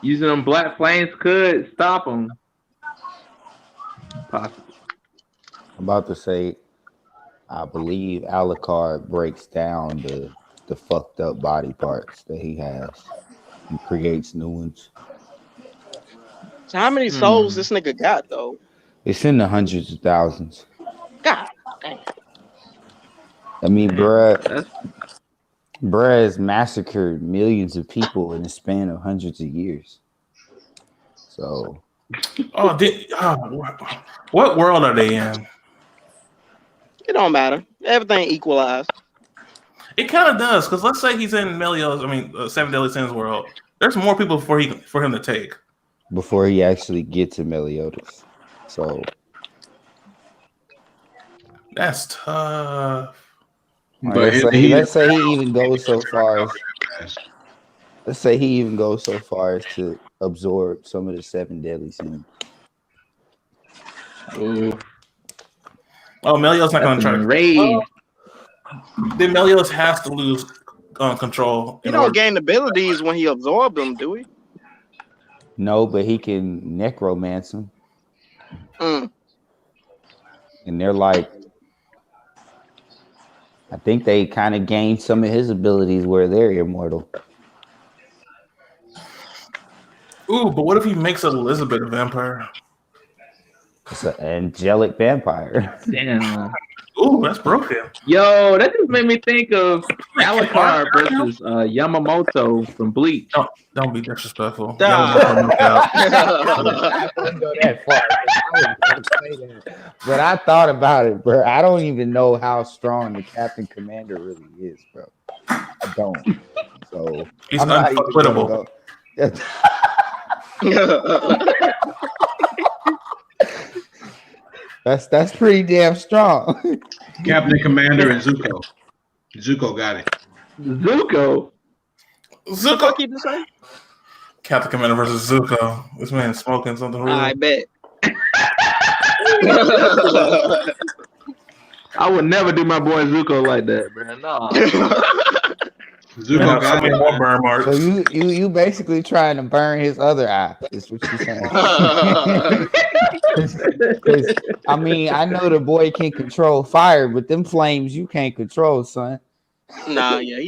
using them Black Flames could stop him. Possibly. I'm about to say, I believe Alucard breaks down the fucked up body parts that he has and creates new ones. So how many souls this nigga got though? It's in the hundreds of thousands. God damn. I mean, bruh has massacred millions of people in the span of hundreds of years. So. What world are they in? It don't matter. Everything equalized. It kind of does, because let's say he's in Meliodas, Seven Deadly Sins world. There's more people for him to take. Before he actually gets to Meliodas. So. That's tough. Let's say he even goes so far as to absorb some of the Seven Deadly Sins. Ooh. Oh, Meliodas not going to try to raid. Then Meliodas has to lose control. He don't gain abilities when he absorbs them, do we? No, but he can necromance them. And they're like, I think they kind of gain some of his abilities where they're immortal. Ooh, but what if he makes Elizabeth a vampire? It's an angelic vampire. Damn. Ooh, that's broken. Yo, that just made me think of Alucard versus Yamamoto from Bleach. Don't be disrespectful. Go that far. But I thought about it, bro. I don't even know how strong the Captain Commander really is, bro. I don't. So he's unquittable. That's pretty damn strong. Captain Commander and Zuko. Zuko got it. Zuko keep the same? Captain Commander versus Zuko. This man's smoking something real. I bet. I would never do my boy Zuko like that, bro. No. Zuko got so more burn marks. So you basically trying to burn his other eye, is what you're saying. Because I mean, I know the boy can control fire, but them flames you can't control, son. Nah, yeah,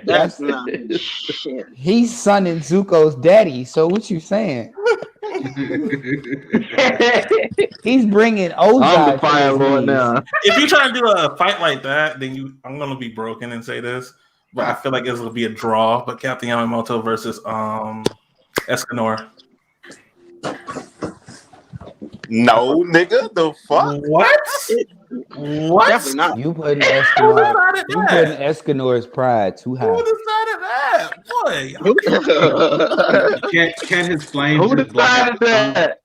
that's not shit. He's sonning Zuko's daddy. So what you saying? He's bringing Ozai. I'm the fire lord now. If you're trying to do a fight like that, then I'm gonna be broken and say this, but I feel like it's gonna be a draw. But Captain Yamamoto versus Escanor. No, nigga, the fuck? What? What? Definitely not. You putting Who decided Escanor's pride too high. Who decided that? Boy. Can his flames? Who decided that?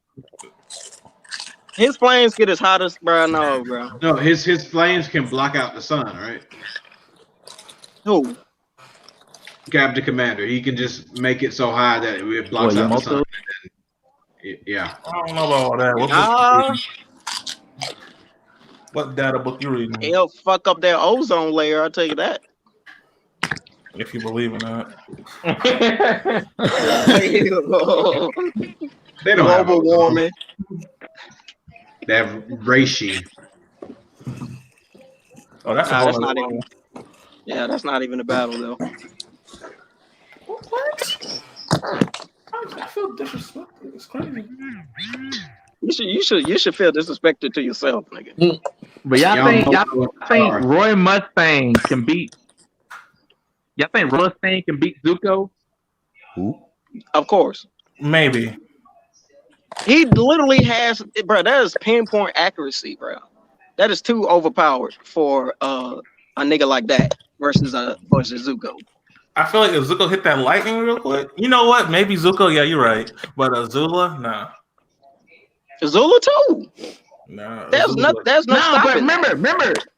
His flames get as hot as bro. No, bro. No, his flames can block out the sun, right? Who? Captain Commander. He can just make it so high that it blocks out the sun. Yeah. I don't know about all that. What data book you reading? He'll fuck up their ozone layer. I'll tell you that. If you believe in that. They don't have global warming. They have reishi. Oh, that's that's not even. Yeah, that's not even a battle though. What? I feel disrespected. It's crazy. You should feel disrespected to yourself, nigga. But y'all think Roy Mustang can beat? Y'all think Roy Mustang can beat Zuko? Who? Of course. Maybe. He literally has, bro. That is pinpoint accuracy, bro. That is too overpowered for a nigga like that versus Zuko. I feel like if Zuko hit that lightning real quick, you know what? Maybe Zuko. Yeah, you're right. But Azula, nah. Azula too. Nah. There's no. But remember,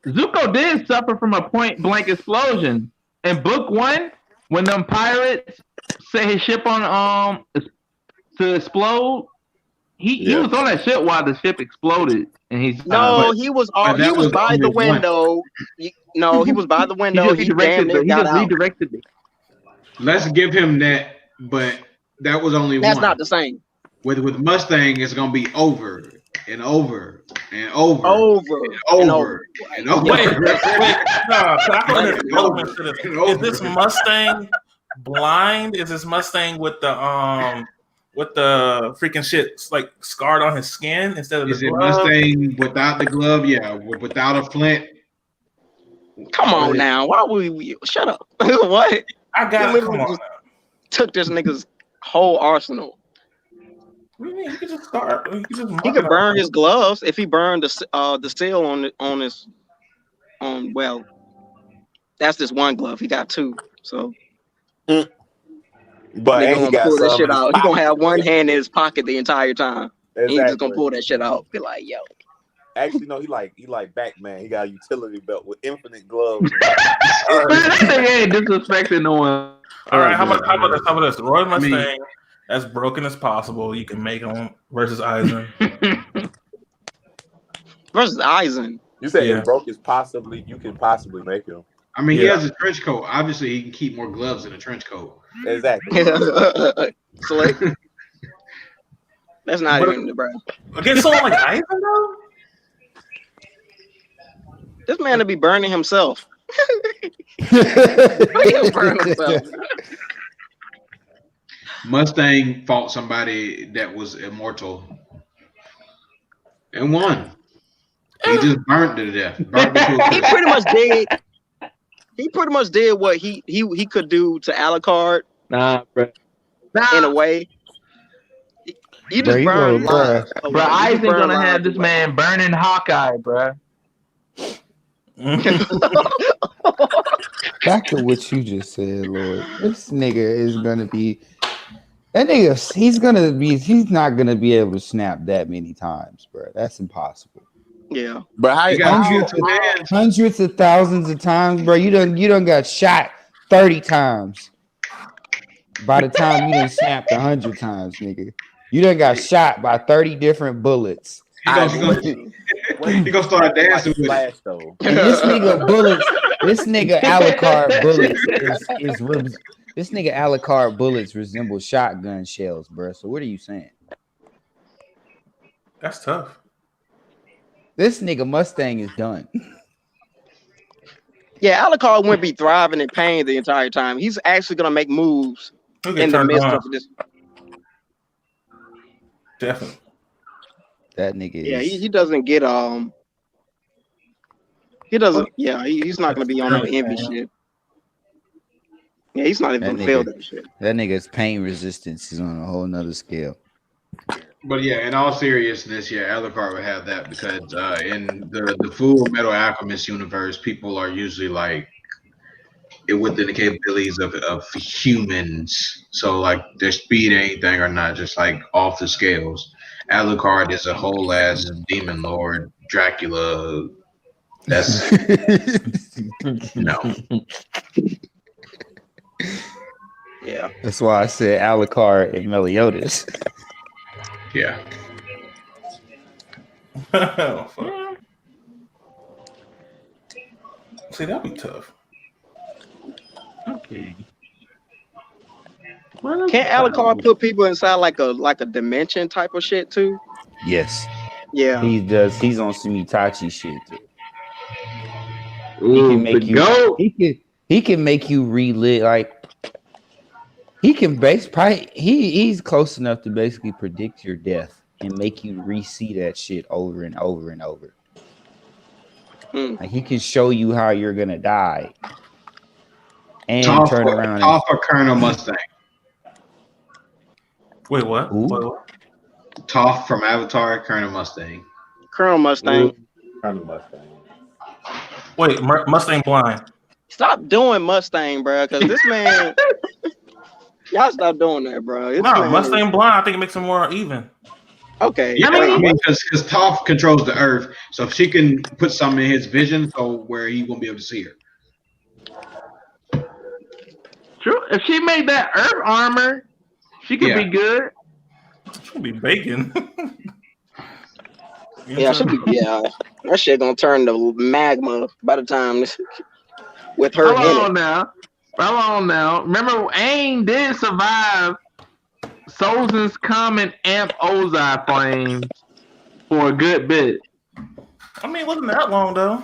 Zuko did suffer from a point blank explosion in book 1. when them pirates set his ship on to explode, he was on that ship while the ship exploded, and he's No, he was by the window. No, he was by the window. He damn near got out. Redirected it. Let's give him that, but that was only That's one. not the same. With Mustang, it's gonna be over and over and over and over. Wait, no, I is this Mustang blind? Is this Mustang with the freaking shit like scarred on his skin instead of the glove? Mustang without the glove? Yeah, without a flint. Come on now, why would we shut up? What? I got it. Come on. Took this nigga's whole arsenal. What do you mean? He could just start. He could burn his gloves if he burned the seal on his well. That's just one glove. He got two, so. But he gonna pull that shit out. He gonna have one hand in his pocket the entire time. Exactly. He's just gonna pull that shit out. Be like, yo. Actually, no, he like Batman. He got a utility belt with infinite gloves. That thing ain't disrespecting no one. All right, how about this? Roy Mustang, as broken as possible. You can make him versus Eisen. Versus Eisen. You said as broke as possibly you can possibly make him. I mean, he has a trench coat. Obviously, he can keep more gloves in a trench coat. Exactly. So like, that's not even the bro. Against someone like Eisen, though. This man to be burning himself. He'll burn himself. Mustang fought somebody that was immortal and won. He just burnt to death. He pretty much did. He pretty much did what he could do to Alucard. Nah, bro. In a way. You just burned lives. Bro, Eisen gonna have this man burning Hawkeye, bro. Back to what you just said, Lord. This nigga is gonna be that nigga. He's not gonna be able to snap that many times, bro. That's impossible. Yeah, but hundreds of thousands of times, bro. You done got shot 30 times. By the time you done snapped 100 times, nigga, you done got shot by 30 different bullets. He gonna start dancing with flash though. And this nigga bullets, this nigga Alucard bullets this nigga Alucard bullets resemble shotgun shells, bro. So what are you saying? That's tough. This nigga Mustang is done. Yeah, Alucard wouldn't be thriving in pain the entire time. He's actually gonna make moves in the midst of this. Definitely. That nigga is... Yeah, he doesn't get he doesn't he's not gonna be on no envy shit. Yeah, he's not even gonna feel that shit. That nigga's pain resistance is on a whole nother scale. But yeah, in all seriousness, Alucard would have that because in the Full Metal Alchemist universe, people are usually like within the capabilities of humans. So like their speed, anything, are not just like off the scales. Alucard is a whole ass demon lord, Dracula. That's no. Yeah. That's why I said Alucard and Meliodas. Yeah. See, that'd be tough. Okay. Can't Alucard put people inside like a dimension type of shit too? Yes. Yeah. He does. He's on some Itachi shit too. Ooh, he can make you go. He can make you relive, like he can he's close enough to basically predict your death and make you re-see that shit over and over and over. Like he can show you how you're gonna die and turn around. Toph or Colonel Mustang. Wait, what? What? Toph from Avatar, Colonel Mustang. Colonel Mustang. Colonel Mustang. Wait, Mustang blind. Stop doing Mustang, bro, because this man. Y'all stop doing that, bro. Mustang blind. I think it makes him more even. Okay. Yeah, I mean, because Toph controls the earth, so if she can put something in his vision, so where he won't be able to see her. True. If she made that Earth armor, she could be good. She'll be bacon. Yeah, that shit gonna turn to magma by the time with her in it. Hold on now. Remember, Aang did survive Sozin's common amp Ozai flame for a good bit. I mean, it wasn't that long though.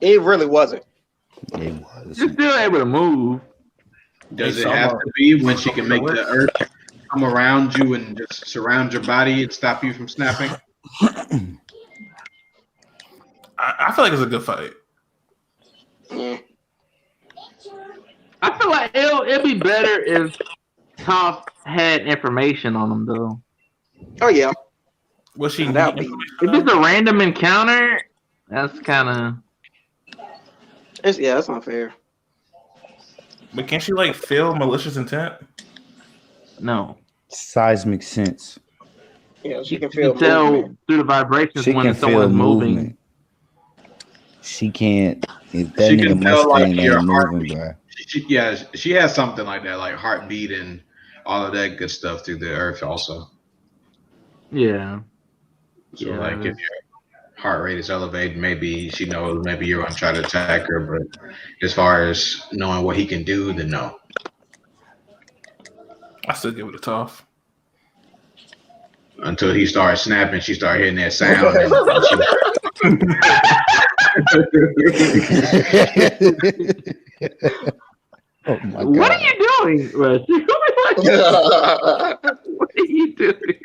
It really wasn't. It was. She's still able to move. Does it have to be when she can make the earth come around you and just surround your body and stop you from snapping? I feel like it's a good fight. Yeah. I feel like it'd be better if Toph had information on him though. Oh yeah. Was she? If it's a random encounter, that's kind of. That's not fair. But can't she like feel malicious intent? No. Seismic sense. Yeah, she can feel tell through the vibrations she when can someone's feel moving. Movement. She can't. If that She nigga can tell like Mustang your ain't moving, heartbeat. bro. She has something like that, like heartbeat and all of that good stuff through the earth also. Yeah. So like if your heart rate is elevated, maybe she knows maybe you're gonna try to attack her, but as far as knowing what he can do, then no. I still give it a tough. Until he started snapping, she started hearing that sound. Oh my What God. are you doing, Rusty? What are you doing?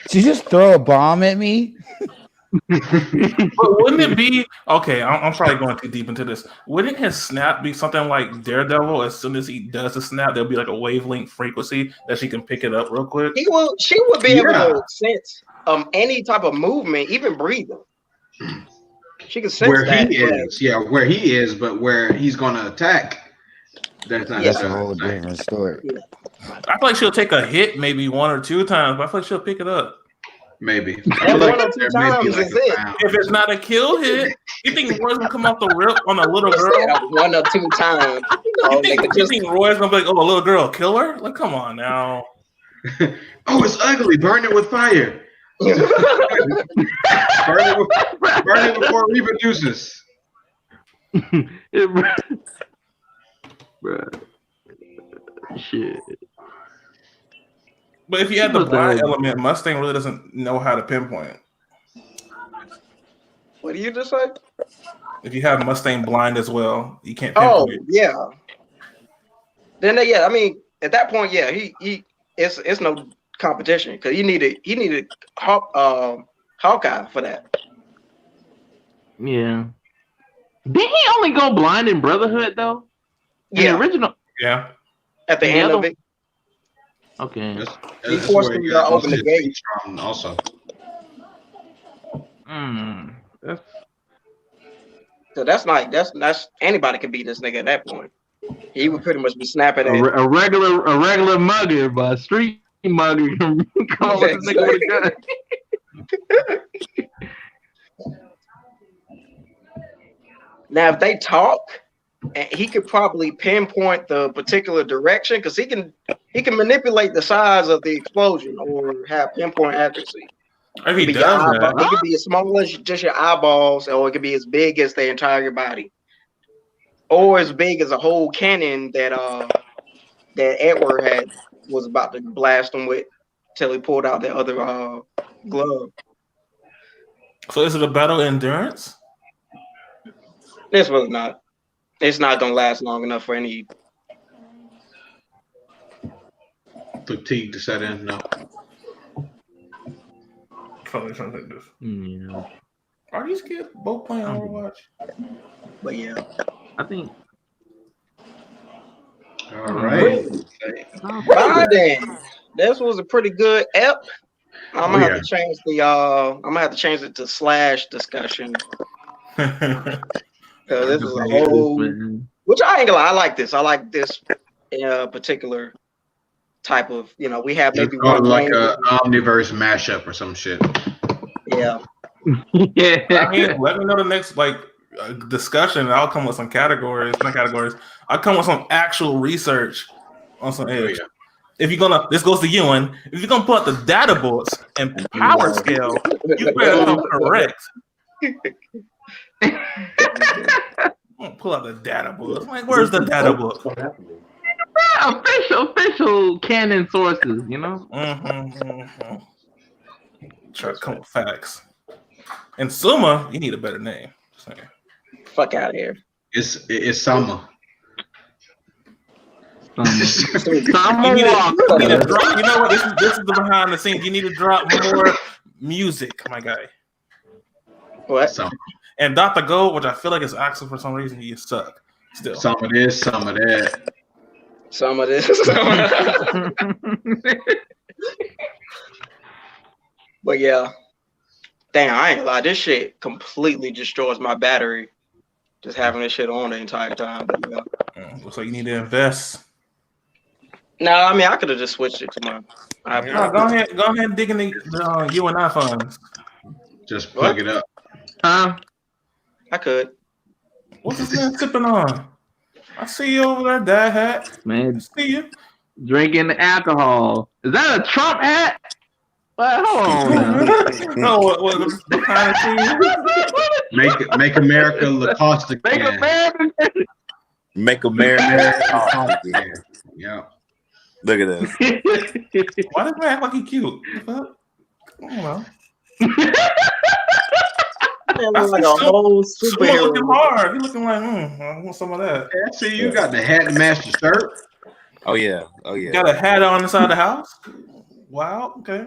Did you just throw a bomb at me? But wouldn't it be okay? I'm probably going too deep into this. Wouldn't his snap be something like Daredevil? As soon as he does the snap, there'll be like a wavelength frequency that she can pick it up real quick. She would be able to sense any type of movement, even breathing. She can sense where that. He is, yeah, where he is, but where he's gonna attack. That's a whole different story. Yeah. I feel like she'll take a hit maybe 1 or 2 times, but I feel like she'll pick it up. Maybe. And 1 or 2 times is it. If it's not a kill hit, you think Roy's gonna come off the rip on a little girl? 1 or 2 times. You think Roy's gonna be like, oh, a little girl, kill her? Like, come on now. Oh, it's ugly. Burn it with fire. burn it before it reproduces. Shit. But if you add the blind element, Mustang really doesn't know how to pinpoint. What did you just say? If you have Mustang blind as well, you can't pinpoint. Oh, yeah. Then I mean, at that point, yeah, he it's no competition because he needed Hawkeye for that. Yeah. Did he only go blind in Brotherhood though? Yeah. The original. Yeah. At the end of it. Okay. He forced him to open the gate. Also. That's anybody can beat this nigga at that point. He would pretty much be snapping at a regular mugger, but a street mugger can come with this nigga with a gun. Now, if they talk, he could probably pinpoint the particular direction because he can manipulate the size of the explosion or have pinpoint accuracy. If he does that, it could be as small as just your eyeballs, or it could be as big as the entire body, or as big as a whole cannon that Edward was about to blast him with till he pulled out the other glove. So is it a battle endurance? This was not. It's not gonna last long enough for any fatigue to set in. No. Probably trying to take this. Yeah. Are these kids both playing Overwatch? But yeah, I think. All right. Biden. This was a pretty good ep. I'm gonna have to change the I'm gonna have to change it to / discussion. Because this is a whole, which I ain't gonna lie, I like this. I like this particular type of, we have maybe one like a omniverse mashup or some shit. Yeah. Yeah. I mean, let me know the next a discussion, I'll come with some categories, not categories. I'll come with some actual research on some edge. yeah. If you're gonna, this goes to UN. If you're gonna pull out the data books and power scale, you better come correct. Pull out the data books. Like, where's the data book? Official canon sources, you know. Try to come with facts. And Suma, you need a better name. Just saying. Fuck out of here. It's Sama. You need to drop, you know what? This is the behind the scenes. You need to drop more music, my guy. What? Sama. And Dr. Gold, which I feel like is Axel for some reason, you suck. Still. Some of this, some of that. Some of this. But yeah. Damn, I ain't gonna lie. This shit completely destroys my battery. Just having this shit on the entire time. But, you know. Looks like you need to invest. No, I mean I could have just switched it to my iPod. Go ahead and dig in the U.N.I funds. Just plug it up. Huh? I could. What's this man sipping on? I see you over there, dad hat. Man, I see you. drinking alcohol. Is that a Trump hat? Well, hold on. No, what kind of thing? Make America Lacoste again. Make America. Make America. Yeah. Look at this. Why does man act like he cute? I don't know. Like a whole Super looking superhero. hard. He looking like, I want some of that. Yeah, see, you got the hat and match the shirt. Oh yeah. Got a hat on inside the house? Wow. Okay.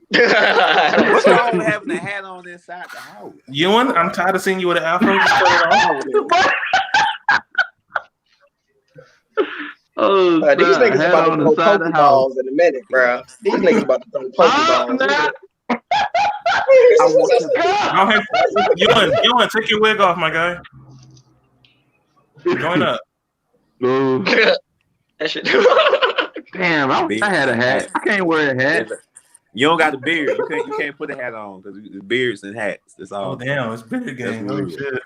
What's wrong with having a hat on inside the house? Ewan, I'm tired of seeing you with an afro. Just cut it off. Oh, These niggas hat about on to the throw side of the house. Pokeballs in a minute, bro. These niggas about to throw Pokeballs. Go ahead. Ewan, take your wig off, my guy. Join up. That shit. Damn, I had a hat. I can't wear a hat. You don't got the beard. You can't put a hat on because beards and hats. That's all. Oh damn, it's beard game. Oh shit.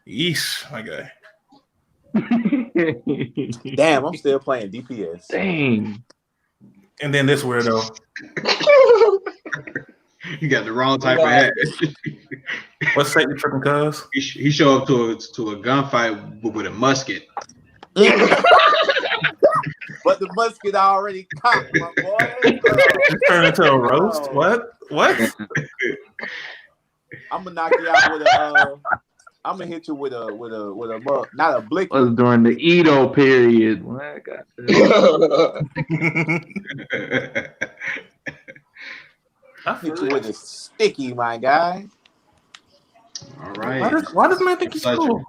Yeesh, my guy. Damn, I'm still playing DPS. Dang. And then this weirdo. You got the wrong type of hat. What's Satan tripping, cuz? He showed up to a gunfight with a musket. But the musket already cocked, my boy. Turn into a roast? What? I'm gonna knock you out with a. I'm gonna hit you with a not a blick. Was during the Edo period. Well, I got I hit you with a sticky, my guy. All right. Why does man think he's cool?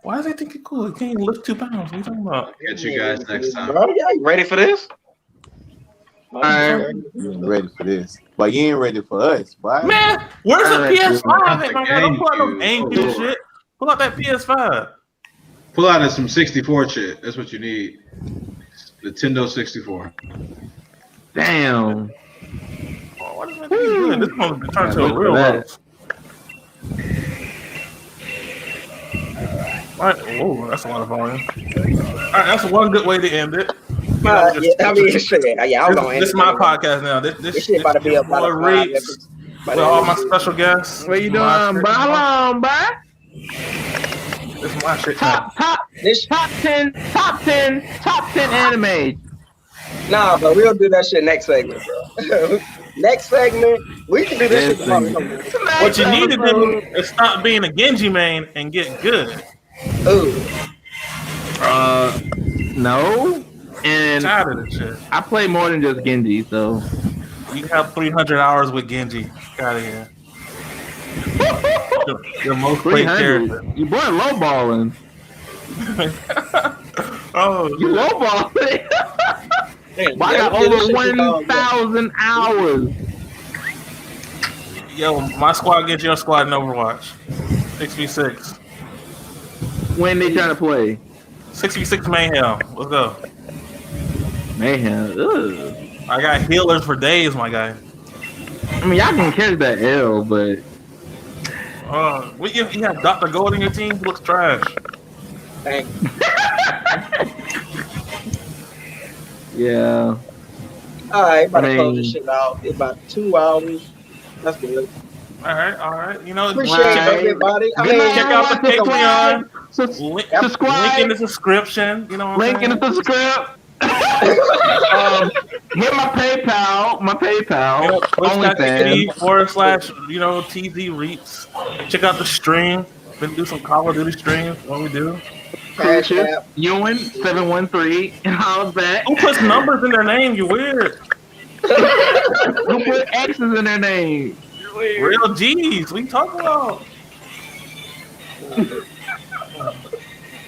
Why does he think he's cool? He can't even lift 2 pounds. What are you talking about? Catch you guys next time. Bro, yeah, you ready for this? You ain't ready for this, but you ain't ready for us, boy. Man, where's the PS5 at, my guy? Don't pull out no GameCube. GameCube shit. Pull out that PS5. Pull out some 64 shit. That's what you need. Nintendo 64. Damn. Oh, why does man think he's good? This one's been turned to a real roast. Right. Oh, that's a lot of volume. All right, that's one good way to end it. Yeah, I mean, shit. Yeah, I'm gonna end This is my podcast now. This shit about to be up by the Reeks, with all my special guests. What you doing, bro? Hold on, bro. This is my shit. Top 10 anime. Nah, but we'll do that shit next segment, bro. Next segment, we can do this shit tomorrow. What you need to do is stop being a Genji main and get good. Ooh. No. And I'm tired of this shit. I play more than just Genji, so You have 300 hours with Genji. Get out of here. Your most played character. You boy lowballing. Oh, You lowballing. I got over 1,000 hours. yo, my squad gets your squad in Overwatch. 6v6. When they trying to play? 6v6 Mayhem. Let's go. Mayhem. Ugh. I got healers for days, my guy. I mean, y'all can catch that L, but You have Dr. Gold in your team. He looks trash. Dang. Yeah. All right, about to close this mean, shit out. It's about 2 hours. That's good. All right. You know, Appreciate everybody. I Good night, mean, check out the everyone. Patreon. Subscribe. Link in the description. You know what I'm Link in saying? the script. Hit my PayPal. You know, OnlyFans. twitch.tv/TZ Reaps. Check out the stream. Been do some Call of Duty streams. What we do. Cash App. Ewan 713 and all that. Who puts numbers in their name? You weird. Who put X's in their name? Real G's. What you talking about?